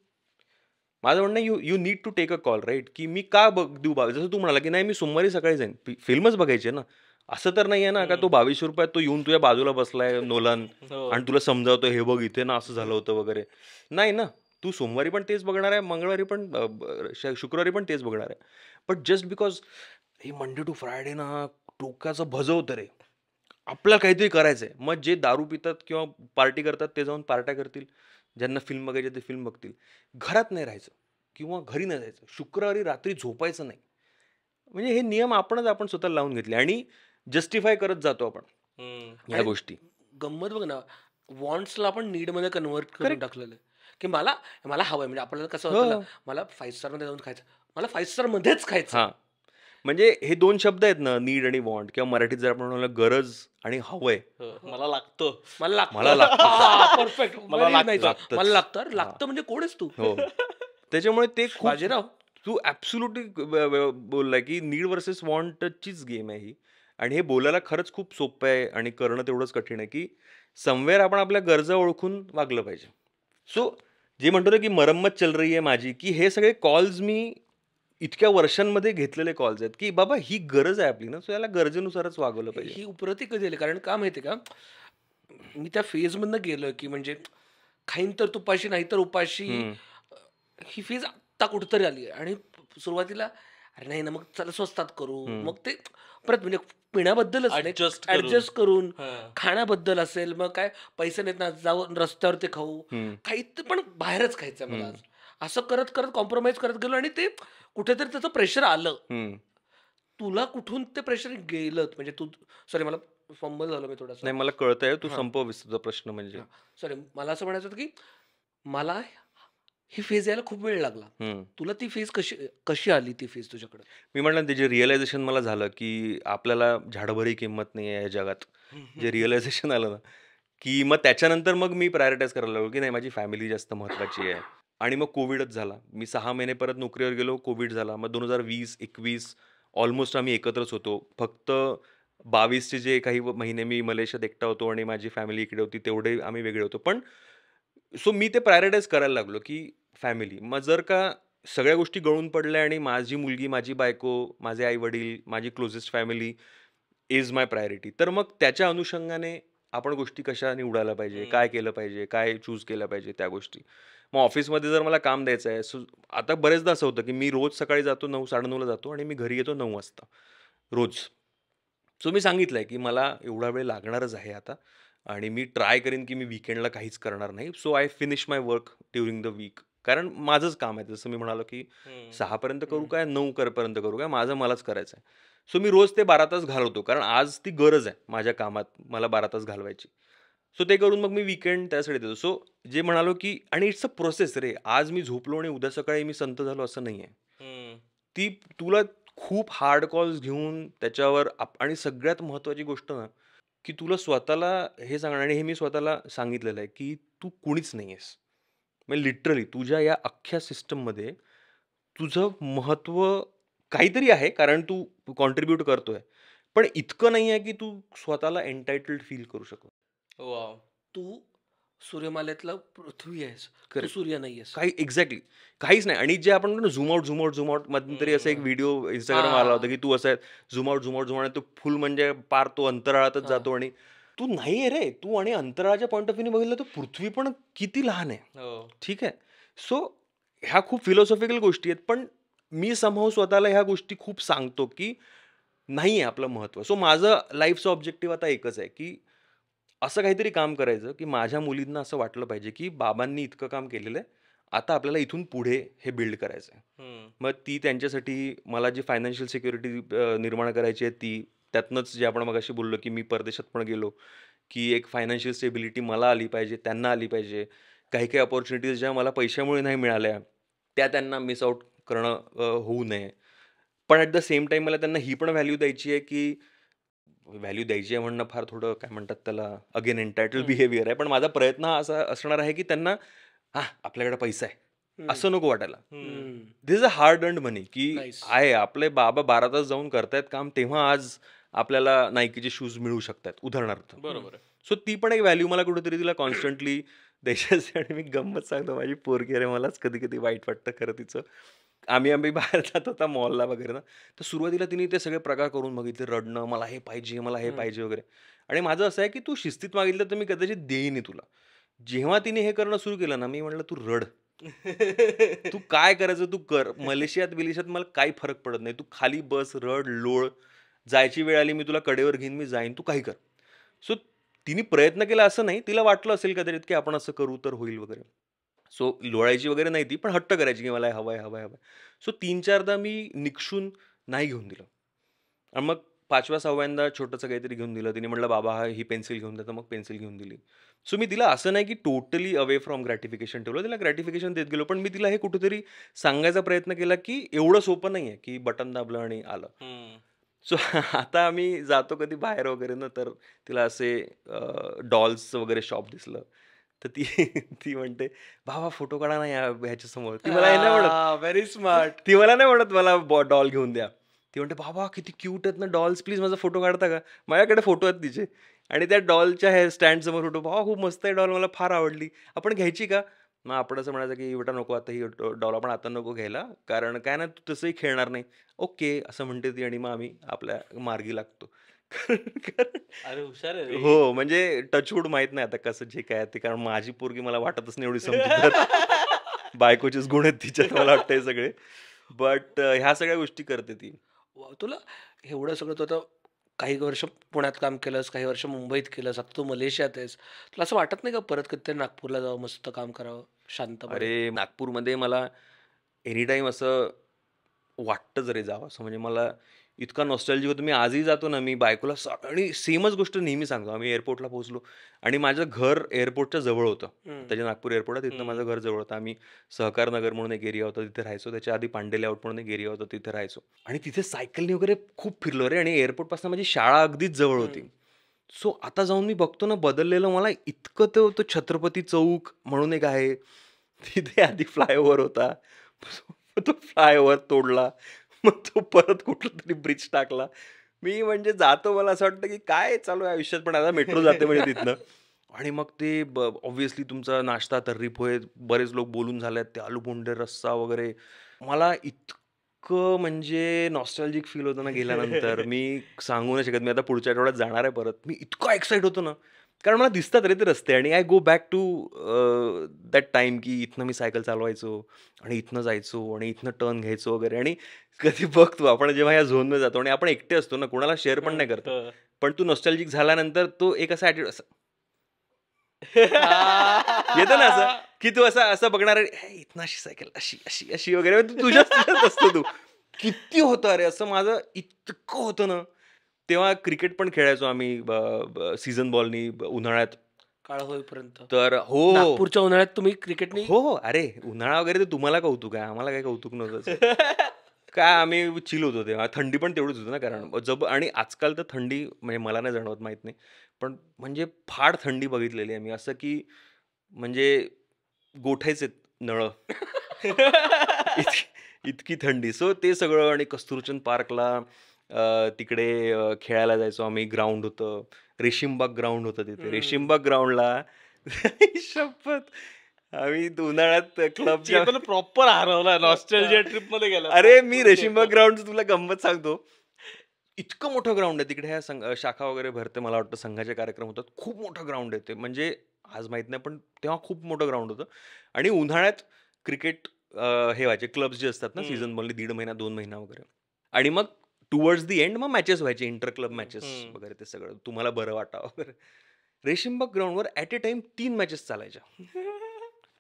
माझं म्हणणं आहे, you you need to take a call, right? की मी का देऊ जसं तू म्हणाला, की नाही मी सोमवारी सकाळी जाईन. फिल्मच बघायची आहे ना. असं तर नाही आहे ना, का तो हम्म. ₹22 तो येऊन तुझ्या बाजूला बसलाय नोलन हो. आणि तुला समजावतोय, "हे बघ इथे ना असं झालं होतं" वगैरे. नाही ना. तू सोमवारी पण तेच बघणार आहे, मंगळवारी पण शुक्रवारी पण तेच बघणार आहे. बट जस्ट बिकॉज हे मंडे टू फ्रायडे ना डोक्याचं भजवतं रे. आपल्याला काहीतरी करायचंय. मग जे दारू पितात किंवा पार्टी करतात ते जाऊन पार्ट्या करतील. ज्यांना फिल्म बघायची ते फिल्म बघतील. घरात नाही राहायचं किंवा घरी नाही जायचं. शुक्रवारी रात्री झोपायचं नाही. म्हणजे हे नियम आपण स्वतःला लावून घेतले आणि जस्टिफाय करत जातो आपण हम्म. ह्या आणि गोष्टी. गंमत बघ ना, वॉन्ट्सला आपण नीडमध्ये कन्व्हर्ट करून करेक्ट. टाकलेलं आहे, की मला मला हवंय. म्हणजे आपल्याला कसं हो. होतं ना, मला 5 स्टारमध्ये जाऊन खायचं. मला 5 स्टारमध्येच खायचं. हां. म्हणजे हे 2 शब्द आहेत ना, नीड आणि वॉन्ट किंवा मराठीत जर आपण म्हणालं गरज आणि हवंय. हो, मला लागतं. मला लागतं. मला लागतं. परफेक्ट. मला लागतं. लागतंच. मला लागतं. अरे हां. लागतं म्हणजे कोण आहेस तू? हो. त्याच्यामुळे ते खूप बाजीराव. तू ॲब्सोल्युटली बोललाय, की नीड व्हर्सेस वॉन्टचीच गेम आहे ही. आणि हे बोलायला खरंच खूप सोपं आहे आणि करणं तेवढंच कठीण आहे, की समवेअर आपण आपल्या गरजा ओळखून वागलं पाहिजे. सो जे म्हणतो ना, की मरम्मत चल रही है माझी, की हे सगळे कॉल्स मी इतक्या वर्षांमध्ये घेतलेले कॉल्स आहेत, की बाबा ही गरज आहे आपली ना, सो याला गरजेनुसारच वागवलं पाहिजे. ही उपरती कधी आली? कारण का माहिती का, मी त्या फेजमधनं गेलोय, की म्हणजे खाईन तर तुपाशी नाही तर उपाशी. हं. ही फेज आत्ता कुठेतरी आली आहे. आणि सुरुवातीला अरे नाही ना, मग चला स्वस्तात करू. मग ते परत म्हणजे पिण्याबद्दलच नाही, Adjust करून. ऍडजस्ट करून हां. खाण्याबद्दल असेल, मग काय पैसे नाहीत ना, जाऊन रस्त्यावर ते खाऊ, हं. काही पण बाहेरच खायचं मला आज. असं करत करत कॉम्प्रोमाइज करत गेलो आणि ते कुठेतरी त्याचं प्रेशर आलं. हं. तुला कुठून ते प्रेशर गेलं? म्हणजे तू सॉरी मला फंबल झालो मी थोडासा. नाही मला कळतंय तू हां, संपव तुझा प्रश्न म्हणजे. हां. सॉरी मला असं म्हणायचं होतं, की मला ही फेज यायला खूप वेळ लागला. हं. तुला ती फेज कशी कशी आली ती फेज तुझ्याकडे? मी म्हटलं ना, ते जे रिअलायझेशन मला झालं, की आपल्याला झाडभरही किंमत नाही आहे या जगात. जे रिअलायझेशन आलं ना, की मग त्याच्यानंतर मग मी प्रायोरिटाईज करायला लागलो, की नाही माझी फॅमिली जास्त महत्त्वाची आहे. आणि मग कोविडच झाला. मी 6 महिने परत नोकरीवर गेलो, कोविड झाला. मग 2020-21 ऑलमोस्ट आम्ही एकत्रच होतो. फक्त 22चे जे काही महिने मी मलेशियात एकटा होतो आणि माझी फॅमिली इकडे होती, तेवढे आम्ही वेगळे होतो. पण सो मी ते प्रायोरिटाईज करायला लागलो, की फॅमिली. मग जर का सगळ्या गोष्टी गळून पडल्या आणि माझी मुलगी, माझी बायको, माझे आई-वडील, माझी closest family is my priority. तर मग त्याच्या अनुषंगाने आपण गोष्टी कशा निवडायला पाहिजे, काय केलं पाहिजे, काय चूज केलं पाहिजे त्या गोष्टी. मग ऑफिसमध्ये जर मला काम द्यायचं आहे, सो आता बरेचदा असं होतं, की मी रोज सकाळी जातो 9:00-9:30ला जातो आणि मी घरी येतो 9:00 वाजता रोज. सो मी सांगितलंय, की मला एवढा वेळ लागणारच आहे आता आणि मी ट्राय करीन, की मी वीकेंडला काहीच करणार नाही. So I finish my work during the week. कारण माझंच काम आहे. जसं मी म्हणालो, की 6 पर्यंत करू हं. काय, 9 पर्यंत करू काय, माझं मलाच करायचं आहे. सो मी रोज ते 12 तास घालवतो. कारण आज ती गरज आहे माझ्या कामात मला 12 तास घालवायची. सो ते करून मग मी वीकेंड त्यासाठी देतो. सो जे म्हणालो, की आणि इट्स अ प्रोसेस रे. आज मी झोपलो आणि उद्या सकाळी मी संत झालो असं नाहीये. हं. ती तुला खूप हार्ड कॉल्स घेऊन त्याच्यावर आणि सगळ्यात महत्त्वाची गोष्ट ना, की तुला स्वतःला हे सांगणं आणि हे मी स्वतःला सांगितलेलं आहे, की तू कुणीच नाही आहेस. म्हणजे लिटरली तुझ्या या अख्ख्या सिस्टममध्ये तुझं महत्त्व काहीतरी आहे, कारण तू कॉन्ट्रिब्यूट करतोय. पण इतकं नाही आहे, की तू स्वतःला एन्टायटल्ड फील करू शकतो. वॉव! तू सूर्यमालेतला पृथ्वी आहेस. तू करेक्ट. सूर्य नाहीयेस. काही एक्झॅक्टली. काहीच नाही आणि जे आपण म्हणतो ना zoom out, zoom out, zoom out मध्यंतरी असा एक हां. व्हिडिओ Instagram आला होता, हां, की तू असं zoom out, zoom out, zoom out तो फुल म्हणजे पार तो अंतराळातच हां. जातो आणि तू नाही आहे रे. तू आणि अंतराळाच्या पॉइंट ऑफ व्ह्यूने बघितलं तर पृथ्वी पण किती लहान आहे. हो. ठीक आहे. सो ह्या खूप फिलॉसॉफिकल गोष्टी आहेत. पण मी समहाऊ स्वतःला ह्या गोष्टी खूप सांगतो, की नाही आहे आपलं महत्त्व. सो माझं लाईफचं ऑब्जेक्टिव्ह आता एकच आहे, की असं काहीतरी काम करायचं, की माझ्या मुलींना असं वाटलं पाहिजे, की बाबांनी इतकं काम केलेलं आहे. आता आपल्याला इथून पुढे हे बिल्ड करायचं आहे. हं. मग ती त्यांच्यासाठी मला जी फायनान्शियल सिक्युरिटी निर्माण करायची आहे ती. त्यातनंच जे आपण मगाशी बोललो, की मी परदेशात पण गेलो, की एक फायनान्शियल स्टेबिलिटी मला आली पाहिजे, त्यांना आली पाहिजे. काही-काही अपॉर्च्युनिटीज ज्या मला पैशामुळे नाही मिळाल्या, त्या त्यांना मिस आउट करणं होऊ नये. पण ॲट द सेम टाईम मला त्यांना ही पण व्हॅल्यू द्यायची आहे, की व्हॅल्यू द्यायची आहे म्हणणं फार थोडं काय म्हणतात त्याला अगेन एन्टायटल्ड हं, बिहेवियर आहे. पण माझा प्रयत्न हा असा असणार आहे, की त्यांना हां, आपल्याकडे पैसा आहे. हं, असं नको वाटायला. हं. हं. This is a hard earned money, की नाईस. आहे आपले बाबा 12 तास जाऊन करतायत काम, तेव्हा आज आपल्याला Nikeचे शूज मिळू शकतात उदाहरणार्थ. हं. बरोबर आहे. सो ती पण एक व्हॅल्यू मला कुठेतरी तिला कॉन्स्टंटली द्यायची असते आणि मी गंमत सांगतो माझी पोरगी अरे मलाच कधी-कधी वाईट वाटतं खरं तिचं. आम्ही बाहेर जात होता मॉलला वगैरे ना, तर सुरुवातीला तिने ते सगळे प्रकार करून बघितले. रडणं, मला हे पाहिजे, मला हे हं. पाहिजे वगैरे. आणि माझं असं आहे, की तू शिस्तीत मागितलं तर मी कदाचित देईनही तुला. जेव्हा तिने हे करणं सुरू केलं ना, मी म्हटलं, "तू रड. तू काय करायचं तू कर. मलेशियात-बिलेशियात मला काही फरक पडत नाही. तू खाली बस, रड, लोळ. जायची वेळ आली मी तुला कडेवर घेईन, मी जाईन. तू काही कर." सो तिने प्रयत्न केला असं नाही. तिला वाटलं असेल कदाचित, की आपण असं करू तर होईल वगैरे. सो लोळायची वगैरे नाही ती, पण हट्ट करायची, की मला हे हवंय, हवंय, हवंय. सो 3-4दा मी निक्षून नाही घेऊन दिलं. आणि मग 5व्या-6व्यांदा छोटंसं काहीतरी घेऊन दिलं. तिने म्हटलं, "बाबा हा ही पेन्सिल घेऊन दे." तर मग पेन्सिल घेऊन दिली. सो मी तिला असं नाही, की टोटली अवे फ्रॉम ग्रॅटिफिकेशन ठेवलं. तिला ग्रॅटिफिकेशन देत गेलो. पण मी तिला हे कुठेतरी सांगायचा प्रयत्न केला, की एवढं सोपं नाहीये, की बटन दाबलं आणि आलं. हं. सो आता आम्ही जातो कधी बाहेर वगैरे ना, तर तिला असे डॉल्सचं वगैरे शॉप दिसलं. तर ती ती म्हणते, "बाबा फोटो काढा ना या ह्याच्यासमोर." ती मला हे नाही म्हणत. Very smart. ती मला नाही म्हणत मला डॉल घेऊन द्या. ती म्हणते, "बाबा किती क्यूट आहेत ना डॉल्स, प्लीज माझा फोटो काढता का?" माझ्याकडे फोटो आहेत तिचे आणि त्या डॉलच्या हे स्टँडसमोर फोटो, "बाबा खूप मस्त आहे डॉल, मला फार आवडली. आपण घ्यायची का?" मग आपण असं म्हणायचं, की "बेटा नको आता ही डॉल आपण आता नको घ्यायला, कारण काय ना तू तसंही खेळणार नाही." "ओके," असं म्हणते ती आणि मग आम्ही आपल्या मार्गी लागतो. कारण अरे हुशार आहे रे ही. हो, म्हणजे टचवूड माहीत नाही आता कसं जे काय आहे ते, कारण माझी पोरगी मला वाटतच नाही एवढी समजूतदार. बायकोचेच गुण आहेत तिच्यात मला वाटतं हे सगळे. बट ह्या सगळ्या गोष्टी करते ती. तुला एवढं सगळं तू आता काही वर्ष पुण्यात काम केलंस, काही वर्ष मुंबईत केलंस, आता तू मलेशियात आहेस. तुला असं वाटत नाही का परत कधीतरी नागपूरला जावं, मस्त काम करावं शांतपणे? अरे, नागपूरमध्ये मला एनीटाईम असं वाटतंच रे जावं असं. म्हणजे मला इतका नॉस्टॅल्जिक होतो. मी आजही जातो ना, मी बायकोला आणि सेमच गोष्ट नेहमी सांगतो. आम्ही एअरपोर्टला पोहोचलो आणि माझं घर एअरपोर्टच्या जवळ होतं. आता जे नागपूर एअरपोर्ट आहे तिथनं माझं घर जवळ होतं. आम्ही सहकार नगर म्हणून एक एरिया होता तिथे राहायचो. त्याच्या आधी पांडे लेआउट म्हणून एक एरिया होता तिथे राहायचो. आणि तिथे सायकलने वगैरे खूप फिरलो रे आणि एअरपोर्टपासून माझी शाळा अगदीच जवळ होती. सो आता जाऊन मी बघतो ना बदललेलं मला इतकं तो छत्रपती चौक म्हणून एक आहे. तिथे आधी फ्लायओव्हर होता. तो फ्लायओव्हर तोडला. मग तो परत कुठला तरी ब्रिज टाकला. मी म्हणजे जातो मला असं वाटतं की काय चालू आहे आयुष्यात पण आता मेट्रो जाते म्हणजे तिथनं. आणि मग ते ऑब्व्हियसली तुमचा नाश्ता तर्री पोहे बरेच लोक बोलून झालेत. ते आलू बोंडे रस्सा वगैरे. मला इतकं म्हणजे नॉस्टॅल्जिक फील होतं ना गेल्यानंतर. मी सांगू नाही शकत. मी आता पुढच्या आठवड्यात जाणार आहे परत. मी इतका एक्साइट होतो ना. कारण मला दिसतात रे ते रस्ते आणि I go back to that time की इथनं मी सायकल चालवायचो आणि इथनं जायचो आणि इथनं टर्न घ्यायचो वगैरे. आणि कधी बघतो आपण जेव्हा या झोनमध्ये जातो आणि आपण एकटे असतो ना कोणाला शेअर पण नाही करत. पण तू नॉस्टॅल्जिक झाल्यानंतर तो एक असा ॲटिट्यूड असं येतं ना असं की तू असं असं बघणार इथनं अशी सायकल अशी अशी अशी वगैरे तुझ्याच असतो तू. किती होतं अरे असं माझं इतकं होतं ना. तेव्हा क्रिकेट पण खेळायचो आम्ही सीझन बॉलनी उन्हाळ्यात. काळ होईपर्यंत तर हो नागपूरच्या उन्हाळ्यात तुम्ही क्रिकेटनी हो हो अरे उन्हाळा वगैरे तर तुम्हाला कौतुक आहे आम्हाला काही कौतुक नव्हतं. काय आम्ही चिल होतो तेव्हा. थंडी पण तेवढीच होती ना कारण आणि आजकाल तर थंडी म्हणजे मला नाही जाणवत माहित नाही. पण म्हणजे फार थंडी बघितलेली आहे मी असं की म्हणजे गोठायचे नळं. इतकी थंडी. सो ते सगळं आणि कस्तुरचंद पार्कला तिकडे खेळायला जायचो आम्ही. ग्राउंड होतं. रेशीमबाग ग्राउंड होतं तिथे. रेशीमबाग ग्राउंडला शपथ आम्ही उन्हाळ्यात क्लबच्या प्रॉपर हरवला नॉस्टॅल्जिया ट्रिप मध्ये गेला. अरे मी रेशीमबाग ग्राउंडचं तुला गंमत सांगतो. इतकं मोठं ग्राउंड आहे तिकडे. ह्या शाखा वगैरे भरते मला वाटतं संघाचे कार्यक्रम होतात. खूप मोठं ग्राउंड आहे ते. म्हणजे आज माहित नाही पण तेव्हा खूप मोठं ग्राउंड होतं. आणि उन्हाळ्यात क्रिकेट हे व्हायचे क्लब्स जे असतात ना सीझन बॉलनी 1.5 महिना 2 महिना वगैरे. आणि मग टुवर्ड्स दी एंड मग मॅचेस व्हायचे इंटर क्लब मॅचेस वगैरे ते सगळं तुम्हाला बरं वाटावं वगैरे. रेशीमबाग ग्राउंडवर ॲट ए टाइम 3 मॅचेस चालायच्या.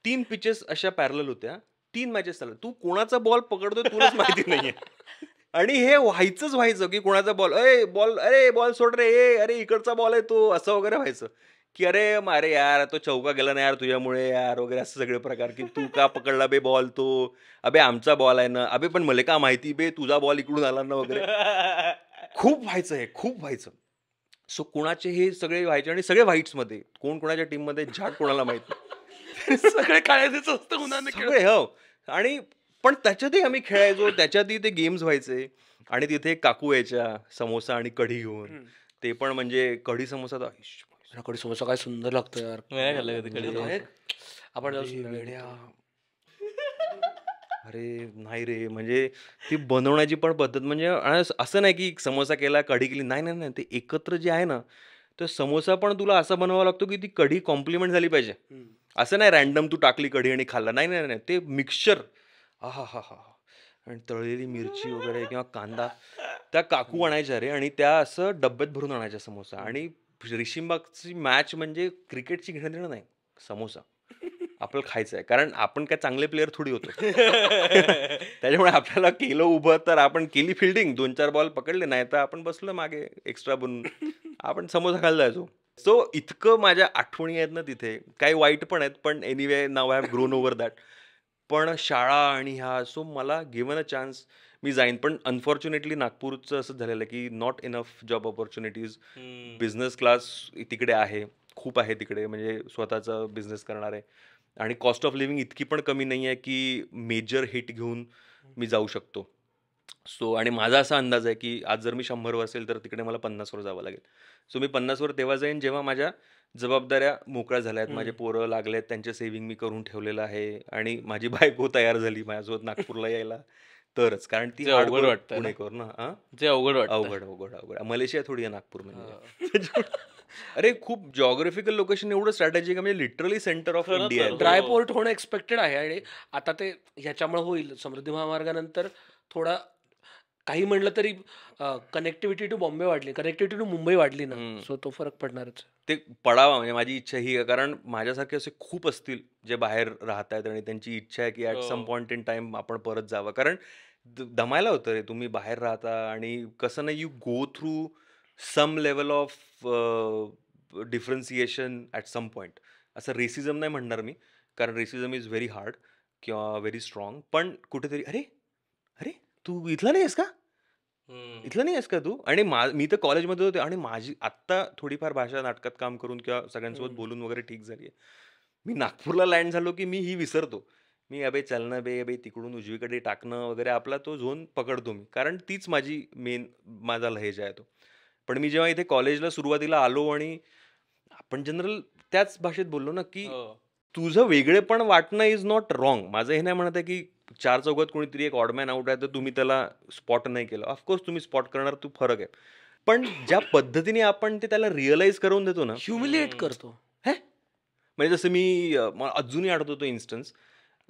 3 पिचेस अशा पॅरलल होत्या. 3 मॅचेस चालल्या. तू कोणाचा बॉल पकडतोय तुलाच माहिती नाहीये. आणि हे व्हायचं की कोणाचा बॉल अरे बॉल सोड रे अरे इकडचा बॉल आहे तो असं वगैरे व्हायचं. की अरे यार तो चौका गेला नाही यार तुझ्यामुळे यार वगैरे असं सगळे प्रकार की तू का पकडला बे बॉल तो. अबे आमचा बॉल आहे ना. अबे पण मला का माहिती बे तुझा बॉल इकडून आला ना वगैरे. खूप व्हायचं हे खूप व्हायचं. सो कुणाचे हे सगळे व्हायचे आणि सगळे व्हाईट्समध्ये. कोण कोणाच्या टीममध्ये झाड कोणाला माहित नाही. सगळे काळ्याच असतं उन्हाने सगळे हो. आणि पण त्याच्यातही आम्ही खेळायचो. त्याच्यातही ते गेम्स व्हायचे. आणि तिथे एक काकू यायच्या समोसा आणि कढी घेऊन. ते पण म्हणजे कढी समोसा तर कढी समोसा काय सुंदर लागतो यार. मी नाही खाल्लं कधी कढी समोसा. आपण जाऊ अरे संध्याकाळी. वेड्या. अरे नाही रे म्हणजे ती बनवण्याची पण पद्धत म्हणजे असं नाही की समोसा केला कढी केली नाही नाही नाही ते एकत्र जे आहे ना तर समोसा पण तुला असा बनवावा लागतो की ती कढी कॉम्प्लिमेंट झाली पाहिजे. असं नाही रॅन्डम तू टाकली कढी आणि खाल्ला नाही नाही नाही ते मिक्सचर हा हा हा आणि तळलेली मिरची वगैरे किंवा कांदा त्या काकू आणायच्या रे आणि त्या असं डब्यात भरून आणायच्या समोसा. आणि रेशीमबागची मॅच म्हणजे क्रिकेटची घेणं देणं नाही समोसा आपल्याला खायचं आहे कारण आपण काय चांगले प्लेअर थोडी होतो. त्याच्यामुळे आपल्याला केलं उभं तर आपण केली फिल्डिंग 2-4 बॉल पकडले नाही तर आपण बसलो मागे एक्स्ट्रा बनून आपण समोसा खायला जायचो. सो इतकं माझ्या आठवणी आहेत ना तिथे. काही वाईट पण आहेत पण anyway now I have grown over that. पण शाळा आणि ह्या सो मला गिव्हन अ चान्स मी जाईन. पण अनफॉर्च्युनेटली नागपूरचं असं झालेलं की not enough job opportunities. Business class तिकडे आहे खूप आहे तिकडे म्हणजे स्वतःचा बिझनेस करणार आहे. आणि कॉस्ट ऑफ लिव्हिंग इतकी पण कमी नाही आहे की मेजर हिट घेऊन मी जाऊ शकतो. सो आणि माझा असा अंदाज आहे की आज जर मी 100वर असेल तर तिकडे मला 50वर जावं लागेल. सो मी 50वर तेव्हा जाईन जेव्हा माझ्या जबाबदाऱ्या मोकळ्या झाल्या आहेत. माझे पोरं लागलेत त्यांचे सेव्हिंग मी करून ठेवलेलं आहे आणि माझी बायको तयार झाली माझ्यासोबत नागपूरला यायला तरच. कारण ती जे अवघड हार्डकोर वाटतंय ना. पुणेकर ना. जे अवघड वाटतं. अवघड अवघड अवघड मलेशिया थोडी आहे नागपूर म्हणजे. अरे खूप जॉग्राफिकल लोकेशन एवढं स्ट्रॅटेजिक म्हणजे लिटरली सेंटर ऑफ खरंच इंडिया आहे. आहे. ड्राय पोर्ट होणं एक्सपेक्टेड आहे आणि आता ते ह्याच्यामुळे होईल. समृद्धी महामार्गानंतर थोडा काही म्हणलं तरी कनेक्टिव्हिटी टू बॉम्बे वाढली, कनेक्टिव्हिटी टू मुंबई वाढली ना. सो तो फरक पडणारच. ते पडावा म्हणजे माझी इच्छा ही आहे कारण माझ्यासारखे असे खूप असतील जे बाहेर राहत आहेत आणि त्यांची इच्छा आहे की at some point in time आपण परत जावं. कारण दमायला होतं रे. तुम्ही बाहेर राहता आणि कसं ना, you go through some level of differentiation at some point. असं रेसिझम नाही म्हणणार मी, कारण रेसिझम इज व्हेरी हार्ड किंवा व्हेरी स्ट्राँग. पण कुठेतरी "अरे, अरे, तू इथला नाही आहेस का? हम्म. इथला नाही आहेस का तू?" आणि मी तर कॉलेजमध्ये होते आणि माझी आत्ता थोडीफार भाषा नाटकात काम करून किंवा सगळ्यांसोबत हम्म. बोलून वगैरे ठीक झाली आहे. मी नागपूरला लँड झालो, की मी ही विसरतो. मी "अबे चल ना बे, अबे तिकडून उजवीकडे टाकणं" वगैरे आपला तो झोन पकडतो मी. कारण तीच माझी माझा लहेजा आहे तो. पण मी जेव्हा इथे कॉलेजला सुरुवातीला आलो आणि आपण जनरल त्याच भाषेत बोललो ना, की हो. तुझं वेगळेपण वाटणं इज नॉट रॉंग. माझं हे नाही म्हणत आहे, की चार चौघात कोणीतरी एक ऑड मॅन आउट आहे, तर तुम्ही त्याला स्पॉट नाही केलं. ऑफकोर्स तुम्ही स्पॉट करणार, तो फरक आहे. पण ज्या पद्धतीने आपण ते त्याला रिअलाईज करून देतो ना, ह्युमिलिएट हम्म. करतो. हे म्हणजे जसं मला अजूनही आठवतो तो इन्स्टन्स.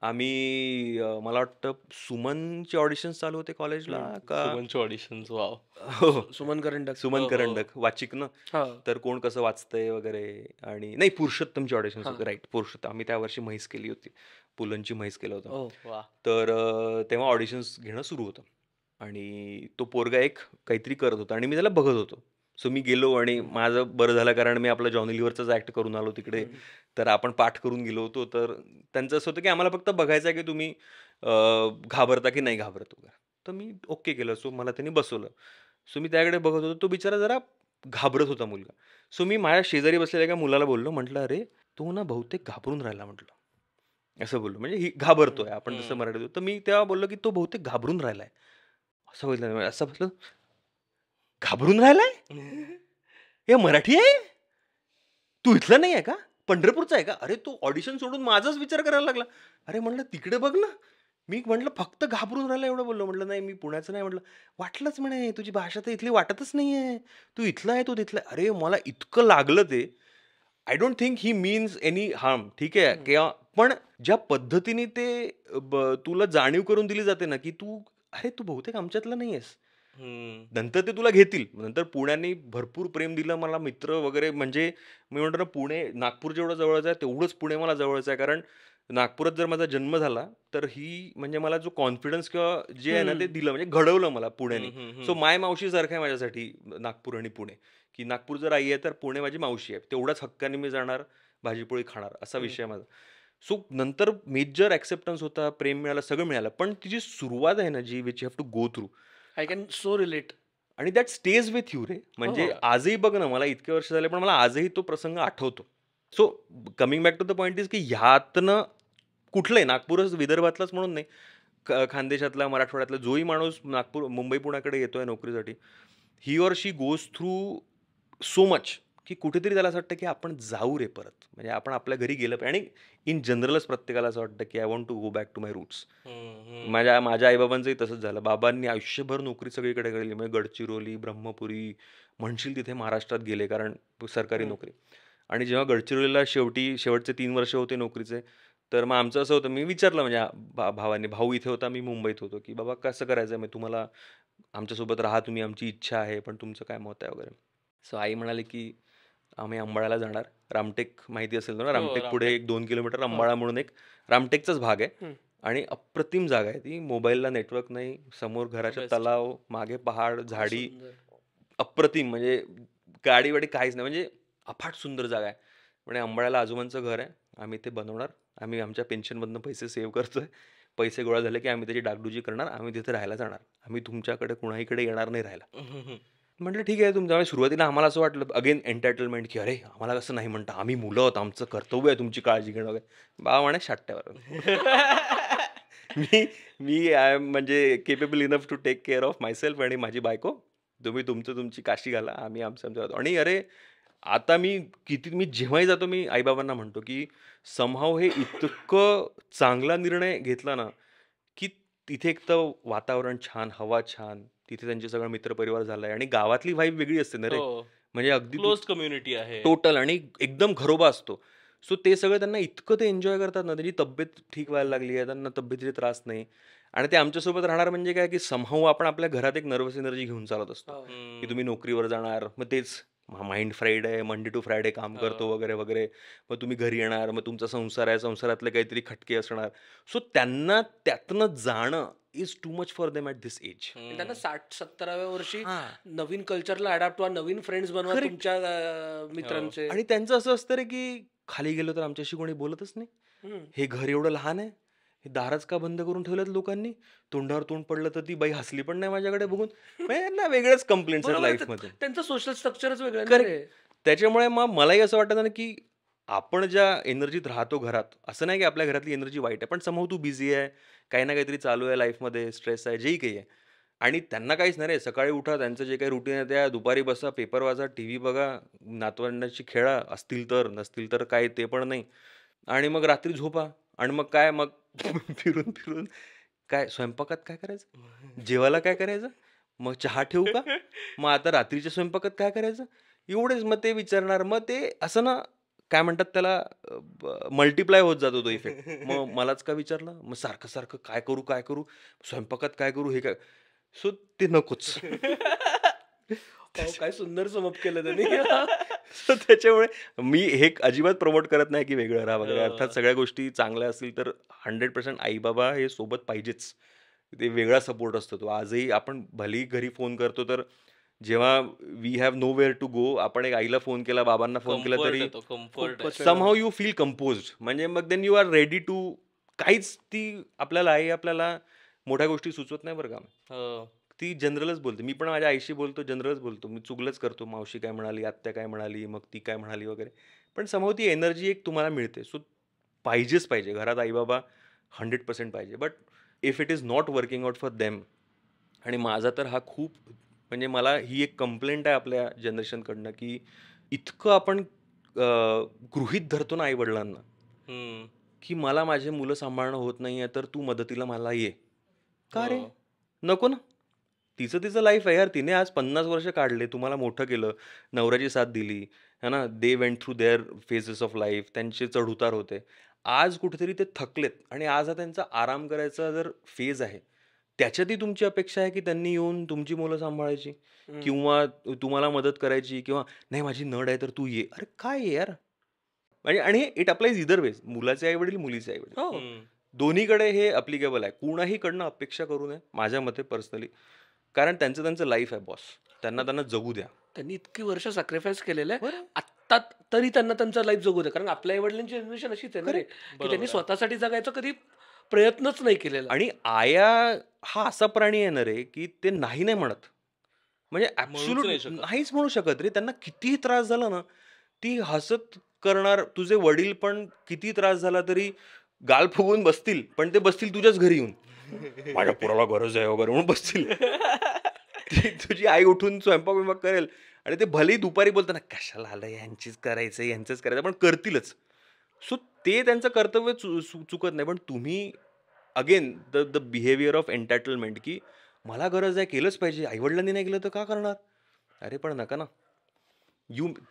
मला वाटतं सुमनचे ऑडिशन्स चालू होते कॉलेजला का सुमनचे ऑडिशन्स वाव. हो, हो. सुमन करंडक. सुमन हो, हो. करंडक वाचिक ना. हा. तर कोण कसं वाचतंय वगैरे आणि नाही पुरुषोत्तमची ऑडिशन्स हा. होते. राईट, पुरुषोत्तम. आम्ही त्या वर्षी म्हैस केली होती. पुलंची म्हैस केलं होतं. हो. वा. तर तेव्हा ऑडिशन्स घेणं सुरू होतं आणि तो पोरगा एक काहीतरी करत होता आणि मी त्याला बघत होतो. सो मी गेलो आणि माझं बरं झालं, कारण मी आपलं जॉनी लिव्हरचाच ॲक्ट करून आलो तिकडे. तर आपण पाठ करून गेलो होतो. तर त्यांचं असं होतं, की आम्हाला फक्त बघायचं आहे, की तुम्ही घाबरता की नाही घाबरत वगैरे. तर मी ओके केलं. सो मला त्यांनी बसवलं. सो मी त्याकडे बघत होतो. तो बिचारा जरा घाबरत होता मुलगा. सो मी माझ्या शेजारी बसलेल्या एका मुलाला बोललो, म्हटलं, "अरे, तो ना बहुतेक घाबरून राहिला," म्हटलं. असं बोललो. म्हणजे ही घाबरतोय आपण जसं मराठीत बोलतो. तर मी तेव्हा बोललो, की "तो बहुतेक घाबरून राहिलाय." असं बघितलं मी. असं बसलो, "घाबरून राहिलाय? हे मराठी आहे? तू इथला नाही आहे का? पंढरपूरचा आहे का?" अरे, तो ऑडिशन सोडून माझाच विचार करायला लागला. अरे, म्हटलं तिकडे बघ ना. मी म्हटलं फक्त घाबरून राहिला एवढं बोललो. म्हटलं, "नाही, मी पुण्याचं नाही." म्हटलं. "वाटलंच म्हणे, तुझी भाषा तर इथली वाटतच नाहीये. तू इथला आहे, तू तिथला आहे." अरे, मला इतकं लागलं ते. I don't think he means any harm. ठीक आहे किंवा पण ज्या पद्धतीने ते तुला जाणीव करून दिली जाते ना, की अरे, तू बहुतेक आमच्यातला नाहीयेस. हम्म. नंतर ते तुला घेतील. नंतर पुण्याने भरपूर प्रेम दिलं मला, मित्र वगैरे. म्हणजे मी म्हणतो ना, पुणे नागपूर जेवढं जवळचं आहे, तेवढंच पुणे मला जवळचं आहे. कारण नागपुरात जर माझा जन्म झाला, तर ही म्हणजे मला जो कॉन्फिडन्स किंवा जे आहे ना, ते दिलं, म्हणजे घडवलं मला पुण्याने. हम्म, हम्म, सो हम्म. माय मावशीसारखं आहे माझ्यासाठी नागपूर आणि पुणे, की नागपूर जर आई आहे, तर पुणे माझी मावशी आहे. तेवढ्याच हक्काने मी जाणार, भाजीपोळी खाणार, असा विषय आहे माझा. सो नंतर मेजर ॲक्सेप्टन्स होता, प्रेम मिळालं, सगळं मिळालं. पण ती जी सुरुवात आहे ना, जी which you have to go through, I can so relate. आणि दॅट स्टेज विथ यू रे. म्हणजे हो. आजही बघ ना, मला इतके वर्ष झाले, पण मला आजही तो प्रसंग आठवतो. So coming back to the point is, की ह्यातनं कुठलंही नागपूरच विदर्भातलाच म्हणून नाही, खानदेशातला, मराठवाड्यातला जोही माणूस नागपूर, मुंबई, पुण्याकडे येतोय नोकरीसाठी, he or she goes through so much, की कुठेतरी त्याला असं वाटतं, की आपण जाऊ रे परत. म्हणजे आपण आपल्या घरी गेलं पाहिजे. आणि इन जनरलच प्रत्येकाला असं वाटतं, की I want to go back to my roots. Hmm, hmm. माझ्या माझ्या आईबाबांचंही तसंच झालं. बाबांनी आयुष्यभर नोकरी सगळीकडे केली. म्हणजे गडचिरोली, ब्रह्मपुरी, म्हणशील तिथे महाराष्ट्रात गेले, कारण सरकारी नोकरी. आणि जेव्हा गडचिरोलीला शेवटचे 3 वर्ष होते नोकरीचे, तर मग आमचं असं होतं, मी विचारलं म्हणजे भावाने, भाऊ इथे होता, मी मुंबईत होतो, की "बाबा कसं करायचं? मी तुम्हाला आमच्यासोबत राहा तुम्ही, आमची इच्छा आहे, पण तुमचं काय मत आहे?" वगैरे. सो आई म्हणाली, की "आम्ही अंबाळ्याला जाणार." रामटेक माहिती असेल ना, हो, रामटेक पुढे रामटेक. 1-2 किलोमीटर अंबाळा म्हणून एक रामटेकचाच भाग आहे. आणि अप्रतिम जागा आहे ती. मोबाईलला नेटवर्क नाही, समोर घराच्या Best. तलाव, मागे पहाड, झाडी, सुंदर. अप्रतिम. म्हणजे गाडी-वाडी काहीच नाही, म्हणजे अफाट सुंदर जागा आहे. म्हणजे अंबाळ्याला आजोबांचं घर आहे. आम्ही ते बनवणार. आम्ही आमच्या पेन्शनमधनं पैसे सेव्ह करतोय. पैसे गोळा झाले की आम्ही त्याची डागडुजी करणार. आम्ही तिथे राहायला जाणार. आम्ही तुमच्याकडे कुणाहीकडे येणार नाही राहायला. हम्म. म्हटलं ठीक आहे तुमच्या. सुरुवातीला आम्हाला असं वाटलं, अगेन एन्टायटलमेंट, की अरे आम्हाला कसं नाही म्हणता, आम्ही मुलं आहोत, आमचं कर्तव्य आहे तुमची काळजी घेणं वगैरे. बाबा म्हणे शाट्ट्यावर. मी मी आय एम म्हणजे capable enough to take care of myself आणि माझी बायको. तुम्ही तुमची काशी घाला, आम्ही आमचं जातो. आणि अरे आता मी जेव्हाही जातो, मी आईबाबांना म्हणतो, की समहाऊ हे इतकं चांगला निर्णय घेतला ना, की तिथे एक तर वातावरण छान, हवा छान, तिथे त्यांचे सगळं मित्रपरिवार झालाय आणि गावातली वाईब वेगळी असते ना रे. हो. म्हणजे अगदी क्लोज कम्युनिटी आहे. टोटल आणि एकदम घरोबा असतो. सो ते सगळं त्यांना इतकं ते एन्जॉय करतात ना, त्यांची तब्येत ठीक व्हायला लागली आहे, त्यांना तब्येतीचे त्रास नाही. आणि ते आमच्यासोबत राहणार म्हणजे काय, की समहाऊ आपण आपल्या घरात एक नर्वस एनर्जी घेऊन चालत असतो, हो. की तुम्ही नोकरीवर जाणार, मग तेच माइंड फ्राईड आहे, मंडे टू फ्रायडे काम करतो वगैरे वगैरे. मग तुम्ही घरी येणार, मग तुमचा संसार आहे, संसारातले काहीतरी खटके असणार. सो त्यांना त्यातनं जाणं is too much for them at this age. त्यांना 60-70व्या वर्षी हां. नवीन कल्चरला अडॅप्ट व्हा, नवीन फ्रेंड्स बनवा Correct. तुमच्या मित्रांचे. आणि त्यांचं असं असतं रे की खाली गेलो तर आमच्याशी कोणी बोलतच नाही. हम्म. हे घर एवढं लहान आहे, हे दारच का बंद करून ठेवलेत लोकांनी, तोंडावर तोंड पडलं तर ती बाई हसली पण नाही माझ्याकडे बघून. म्हणजे यांना वेगळ्याच कंप्लेंट्स आहेत बरोबर आहे, लाईफमध्ये. त्यांचं सोशल स्ट्रक्चरच वेगळं आहे ना Correct. रे. त्याच्यामुळे मग मलाही असं वाटतं ना की आपण ज्या एनर्जीत राहतो घरात, असं नाही की आपल्या घरातली एनर्जी वाईट आहे, पण समहाऊ तू बिझी आहे, काही ना काहीतरी चालू आहे लाईफमध्ये, स्ट्रेस आहे, जेही काही आहे. आणि त्यांना काहीच नाही रे, सकाळी उठा, त्यांचं जे काही रुटीन आहे त्या दुपारी बसा, पेपर वाचा, टीव्ही बघा, नातवंडांशी खेळा, असतील तर, नसतील तर काय ते पण नाही. आणि मग रात्री झोपा. आणि मग काय मग फिरून फिरून काय स्वयंपाकात काय करायचं, जेवायला काय करायचं, मग चहा ठेवू का, मग आता रात्रीच्या स्वयंपाकात काय करायचं, एवढेच. मग ते विचारणार, मग ते असं ना काय म्हणतात त्याला, मल्टिप्लाय होत जातो तो इफेक्ट. मग मलाच का विचारलं, मग सारखं सारखं काय करू, स्वयंपाकात काय करू, हे काय. सो ते नकोच. अहो, काय सुंदर समप केलं त्यांनी. So त्याच्यामुळे मी हे अजिबात प्रमोट करत नाही की वेगळं राहा वगैरे. हो. अर्थात सगळ्या गोष्टी चांगल्या असतील तर 100% आई बाबा हे सोबत पाहिजेच. ते वेगळा सपोर्ट असतो तो. आजही आपण भलेही घरी फोन करतो तर जेव्हा we have nowhere to go, आपण एक आईला फोन केला, बाबांना फोन केला कम्फर्ट तरी येतो, कम्फर्ट खूपच समहाऊ यू फील कंपोज्ड. म्हणजे मग then you are ready to. काहीच ती आपल्याला आई आपल्याला मोठ्या गोष्टी सुचवत नाही बरं का. ती जनरलच बोलते. मी पण माझ्या आईशी बोलतो, जनरलच बोलतो. मी चुगलंच करतो. मावशी काय म्हणाली, आत्या काय म्हणाली, मग ती काय म्हणाली वगैरे. पण समहाऊ ती एनर्जी एक तुम्हाला मिळते. सो पाहिजेच पाहिजे. घरात आई-बाबा 100% पाहिजे. But if it is not working out for them, आणि माझा तर हा खूप, म्हणजे मला ही एक कंप्लेंट आहे आपल्या जनरेशनकडनं की इतकं आपण गृहीत धरतो ना आई-वडिलांना, की मला माझे मुलं सांभाळणं होत नाहीये तर तू मदतीला मला ये. का रे? नको ना. तिचं तिचं लाईफ आहे यार. तिने आज 50 वर्ष काढले, तुम्हाला मोठं केलं, नवऱ्याची साथ दिली, है ना. They went through their phases of life, त्यांचे चढ-उतार होते. आज कुठेतरी ते थकलेत आणि आज हा त्यांचा आराम करायचा जर फेज आहे, त्याच्यातही तुमची अपेक्षा आहे की त्यांनी येऊन तुमची मुलं सांभाळायची किंवा तुम्हाला मदत करायची, किंवा नाही माझी नड आहे तर तू ये. अरे काय आहे यार? म्हणजे आणि इट अप्लाइज इदर वेज. मुलाचे आई-वडील, मुलीचे आई-वडील. हो, दोन्हीकडे हे अप्लिकेबल आहे. कुणाहीकडनं अपेक्षा करू नये माझ्या मते पर्सनली. कारण त्यांचं त्यांचं लाईफ आहे बॉस. त्यांना जगू द्या. त्यांनी इतकी वर्ष सॅक्रिफाईस केलेलं आहे. बरं. आत्ता तरी त्यांना त्यांचं लाईफ जगू दे. कारण आपल्या आईवडिलांची जनरेशन अशीच आहे ना रे, की बरोबर त्यांनी आहे. स्वतःसाठी जगायचा कधी प्रयत्नच नाही केलेला. आणि आया हा असा प्राणी आहे ना रे, की ते नाही नाही म्हणत. म्हणजे म्हणूच ॲब्सोल्यूट नाही शकत. नाहीच म्हणू शकत रे. त्यांना कितीही त्रास झाला ना, ती हसत करणार. तुझे वडील पण किती त्रास झाला तरी गाल फुगवून बसतील, पण ते बसतील तुझ्याच घरी येऊन. माझ्या पोराला गरज आहे वगैरे म्हणून बसतील. तुझी आई उठून स्वयंपाक करेल आणि ते भलेही दुपारी बोलताना कशाला आलं, यांचीच करायचं, यांचंच करायचं, पण करतीलच. सो ते त्यांचं कर्तव्य चुकत नाही. पण तुम्ही अगेन द बिहेवियर ऑफ एन्टायटलमेंट, की मला गरज आहे, केलंच पाहिजे, आईवडिलांनी नाही केलं तर का करणार. अरे पण नका ना.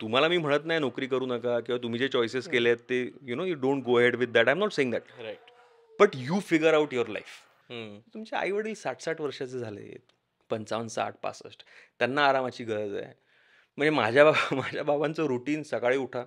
तुम्हाला मी म्हणत नाही नोकरी करू नका किंवा तुम्ही जे चॉईसेस केले आहेत ते you don't go head with that. I am not saying that. Right. But you figure out your life. तुमचे आईवडील 60-60 वर्षाचे झाले, 55, 60, 65, त्यांना आरामाची गरज आहे. म्हणजे माझ्या बाबांचं रुटीन, सकाळी उठा,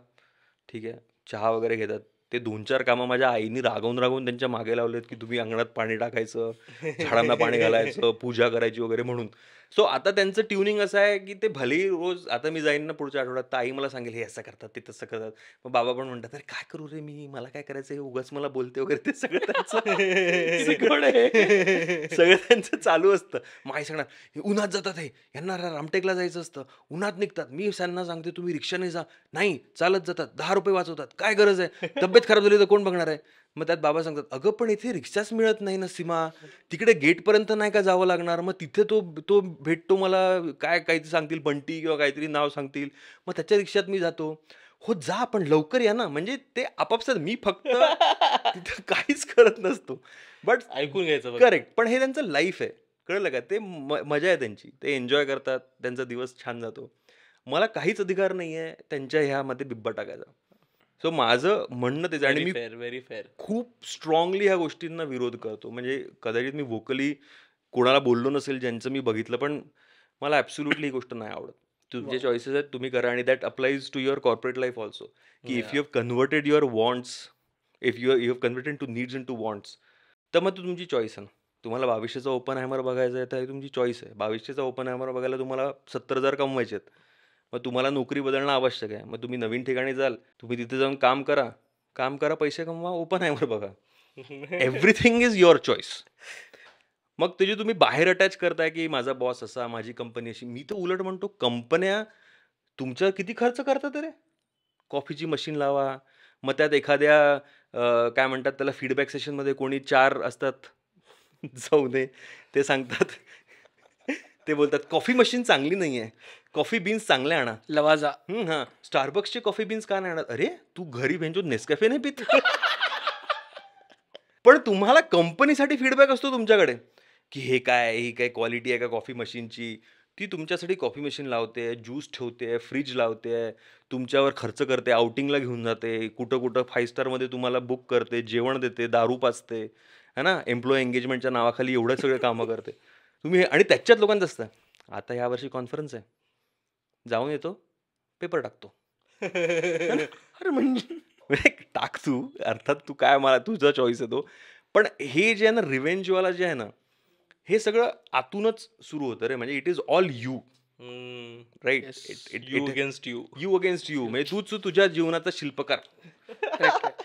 ठीक आहे, चहा वगैरे घेतात. ते 2-4 कामं माझ्या आईनी रागवून त्यांच्या मागे लावलेत, की तुम्ही अंगणात पाणी टाकायचं, झाडांना पाणी घालायचं, पूजा करायची वगैरे म्हणून. सो आता त्यांचं ट्युनिंग असं आहे, की ते भलेही रोज, आता मी जाईन ना पुढच्या आठवड्यात, तर आई मला सांगेल हे असं करतात, ते तसं करतात. मग बाबा पण म्हणतात, अरे काय करू रे मी, मला काय करायचं, हे उगाच मला बोलते वगैरे. ते सगळं त्यांचं शिकवण आहे. सगळं त्यांचं चालू असतं. मग आई सांगणार, हे उन्हात जातात, हे यांना रामटेकला जायचं असतं, उन्हात निघतात. मी त्यांना सांगते तुम्ही रिक्षाने जा, नाही चालत जातात, 10 रुपये वाचवतात, काय गरज आहे, तब्येत खराब झाली तर कोण बघणार आहे. मग त्यात बाबा सांगतात, अगं पण इथे रिक्षाच मिळत नाही ना सीमा, तिकडे गेटपर्यंत नाही का जावं लागणार, मग तिथे तो भेटतो मला, काय काहीतरी सांगतील बंटी किंवा काहीतरी नाव सांगतील, मग त्याच्या रिक्षात मी जातो. हो जा पण लवकर या ना. म्हणजे ते आपापसात, मी फक्त तिथं काहीच करत नसतो. बट ऐकून घ्यायचं फक्त. करेक्ट. पण हे त्यांचं लाईफ आहे, कळलं का. ते मजा आहे त्यांची, ते एन्जॉय करतात, त्यांचा दिवस छान जातो. मला काहीच अधिकार नाही आहे त्यांच्या ह्यामध्ये बिब्बा टाकायचा. सो माझं म्हणणं तेच. आणि मी व्हेरी फेअर. खूप स्ट्रॉंगली ह्या गोष्टींना विरोध करतो. म्हणजे कदाचित मी व्होकली कोणाला बोललो नसेल ज्यांचं मी बघितलं, पण मला ॲब्सोल्युटली ही गोष्ट नाही आवडत. तुमचे चॉईसेस आहेत, तुम्ही करा. आणि that applies to your corporate life also, की if you have converted your wants, if you have converted to needs in to wants, तर मग तुमची चॉईस आहे ना, तुम्हाला 2200चा ओपन हॅमर बघायचा आहे तर ही तुमची चॉईस आहे. 2200चा ओपन हॅमर बघायला तुम्हाला 70,000 कमवायचे आहेत. मग तुम्हाला नोकरी बदलणं आवश्यक आहे. मग तुम्ही नवीन ठिकाणी जाल, तुम्ही तिथे जाऊन काम करा, पैसे कमवा, ओपन हॅमर बघा. Everything is your choice. मग ते जे तुम्ही बाहेर अटॅच करताय, की माझा बॉस असा, माझी कंपनी अशी. मी तर उलट म्हणतो कंपन्या तुमच्यावर किती खर्च करतात रे? कॉफीची मशीन लावा. मग त्यात एखाद्या काय म्हणतात त्याला फीडबॅक सेशनमध्ये कोणी 4 असतात जाऊ नये. ते सांगतात ते बोलतात, "कॉफी मशीन चांगली नाहीये. कॉफी बीन्स चांगले आणा." लवाजा. हां. Starbucksचे कॉफी बीन्स का नाही आणत? अरे, तू घरी भेंचो नेसकॅफे नाही पीत? पण तुम्हाला कंपनीसाठी फीडबॅक असतो तुमच्याकडे, की हे काय, ही काय क्वालिटी आहे का कॉफी मशीनची? ती तुमच्यासाठी कॉफी मशीन लावते, ज्यूस ठेवते, फ्रिज लावते, तुमच्यावर खर्च करते, आउटिंगला घेऊन जाते, कुठं-कुठं 5 स्टारमध्ये तुम्हाला बुक करते, जेवण देते, दारू पाजते, है ना? एम्प्लॉयी एंगेजमेंटच्या नावाखाली एवढं सगळे कामं करते. तुम्ही आणि त्याच्यात लोकांचं असतं, आता यावर्षी कॉन्फरन्स आहे, जाऊन येतो, पेपर टाकतो. अरे म्हणजे टाक तू, अर्थात तू काय मला तुझा चॉईस आहे तो. पण हे जे आहे ना रिव्हेंजवाला जे आहे ना, हे सगळं आतूनच सुरू होतं रे. म्हणजे it is all you, right? You against you. You against you. म्हणजे तूच तुझ्या जीवनाचा शिल्पकार.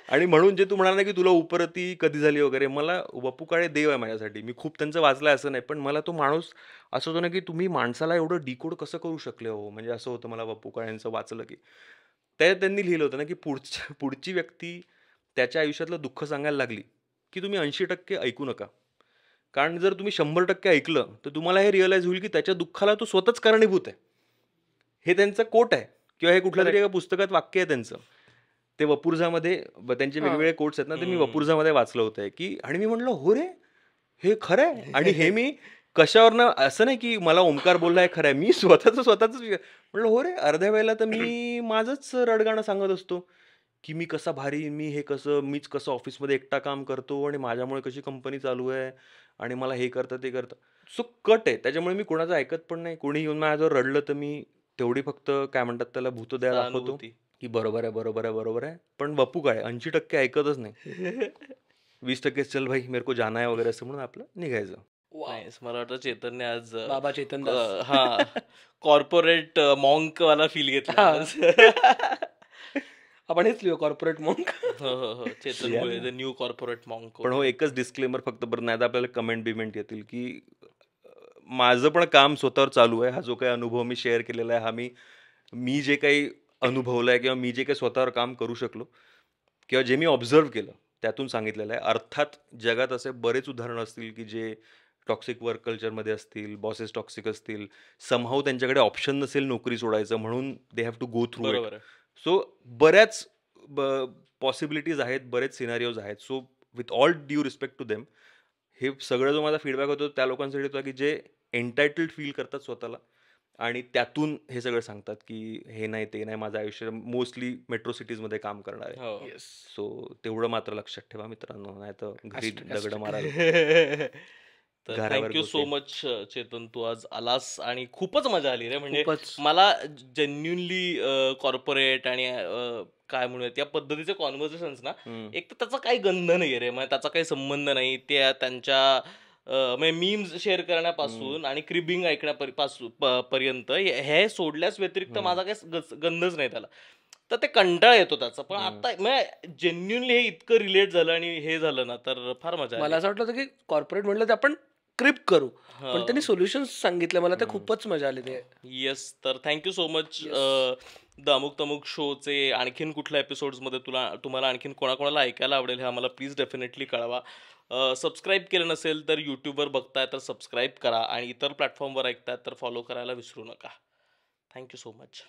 आणि म्हणून जे तू म्हणाला ना की तुला उपरती कधी झाली वगैरे, मला वपू काळे देव आहे माझ्यासाठी. मी खूप त्यांचं वाचलंय असं नाही, पण मला तो माणूस असं होतं ना की तुम्ही माणसाला एवढं डिकोड कसं करू शकले हो. म्हणजे असं होतं मला वपू काळेंचं वाचलं की त्यांनी लिहिलं होतं ना की पुढची व्यक्ती त्याच्या आयुष्यातलं दुःख सांगायला लागली की तुम्ही 80% ऐकू नका. कारण जर तुम्ही 100% ऐकलं तर तुम्हाला हे रिअलाइज होईल की त्याच्या दुःखाला तो स्वतःच कारणीभूत आहे. हे त्यांचं कोट आहे किंवा हे कुठल्या तरी एका पुस्तकात वाक्य आहे त्यांचं. ते वपुर्झामध्ये त्यांचे हां. वेगवेगळे कोट्स आहेत ना, ते मी वपुर्झामध्ये वाचलं होतं की आणि मी म्हटलं, "हो रे, हे खरं आहे." आणि हे मी कशावरनं असं नाही की मला ओमकार बोलला हे खरं आहे. मी स्वतःच म्हटलं, "हो रे, अर्ध्या वेळेला तर मी माझंच रडगाणं सांगत असतो, की मी कसा भारी, मीच कसं ऑफिसमध्ये एकटा काम करतो आणि माझ्यामुळे कशी कंपनी चालू आहे आणि मला हे करतं, ते करतं." सो कट आहे. त्याच्यामुळे मी कोणाचं ऐकत पण नाही. कोणी येऊन माझ्याजवळ रडलं तर मी तेवढी फक्त काय म्हणतात त्याला भूतदया दाखवतो. सहानुभूती. की बरोबर आहे, बरोबर आहे, बरोबर आहे. पण वपू काय 80% ऐकतच नाही. 20% चल भाई मेरे को जाना है वगैरे असं म्हणून आपलं निघायचं. वाव. नाईस. मला वाटतं चेतनने आज बाबा चेतनदास. हां, कॉर्पोरेट वाला फील घेतला हां. आज. आपण हेच लिहू कॉर्पोरेट मॉन्क. हो. चेतनमुळे द न्यू कॉर्पोरेट मॉन्क. पण हो एकच डिस्क्लेमर फक्त बरं नाही तर आपल्याला कमेंट बिमेंट येतील की माझं पण काम स्वतःवर चालू आहे. हा जो काही अनुभव मी शेअर केलेला आहे, हा मी जे काही अनुभवलं आहे किंवा मी जे काही स्वतःवर काम करू शकलो किंवा जे मी ऑब्झर्व्ह केलं त्यातून सांगितलेलं आहे. अर्थात जगात असे बरेच उदाहरणं असतील की जे टॉक्सिक वर्क कल्चरमध्ये असतील, बॉसेस टॉक्सिक असतील, समहाऊ त्यांच्याकडे ऑप्शन नसेल नोकरी सोडायचं म्हणून they have to go through it. बरोबर आहे. सो बऱ्याच पॉसिबिलिटीज आहेत, बरेच सिनारिओज आहेत. So with all due respect to them, हे सगळं जो माझा फीडबॅक होतो त्या लोकांसाठी होता की जे एन्टायटल्ड फील करतात स्वतःला आणि त्यातून हे सगळं सांगतात की हे नाही ते नाही माझं आयुष्य मोस्टली मेट्रो सिटीजमध्ये काम करणार आहे. हो. येस. सो तेवढं मात्र लक्षात ठेवा मित्रांनो, नाही तर घरी Hashtag, दगड hashtag. मारायला तर घरावर थँक्यू सो गोटे. मच चेतन, तू आज आलास आणि खूपच मजा आली रे. म्हणजे खूपच. मला जेन्युनली कॉर्पोरेट आणि काय म्हणूयात या पद्धतीचे कॉन्व्हर्सेशन्स ना, एक तर त्याचा काही गंध नाही रे, म्हणजे त्याचा काही संबंध नाही. त्या त्यांच्या म्हणजे मीम्स शेअर करण्यापासून आणि क्रिबिंग पर्यंत हे सोडल्यास व्यतिरिक्त माझा काही गंधच नाही त्याला. तर ते कंटाळा येतो त्याचा. पण आता म्हणजे जेन्युनली हे इतकं रिलेट झालं आणि हे झालं ना, तर फार मजा आली. मला असं वाटलं होतं की कॉर्पोरेट म्हटलं तर आपण क्रिप करू, पण त्यांनी सोल्युशन्स सांगितले मला, ते खूपच मजा आली ते. येस. तर थँक्यू सो मच. द अमुक तमुक शोचे आणखीन कुठल्या एपिसोड्समध्ये तुम्हाला आणखीन कोणाकोणाला ऐकायला आवडेल हे आम्हाला प्लीज डेफिनेटली कळवा. सबस्क्राईब केलं नसेल तर यूट्यूबवर बघताय तर सबस्क्राईब करा आणि इतर प्लॅटफॉर्मवर ऐकताय तर फॉलो करायला विसरू नका. Thank you so much.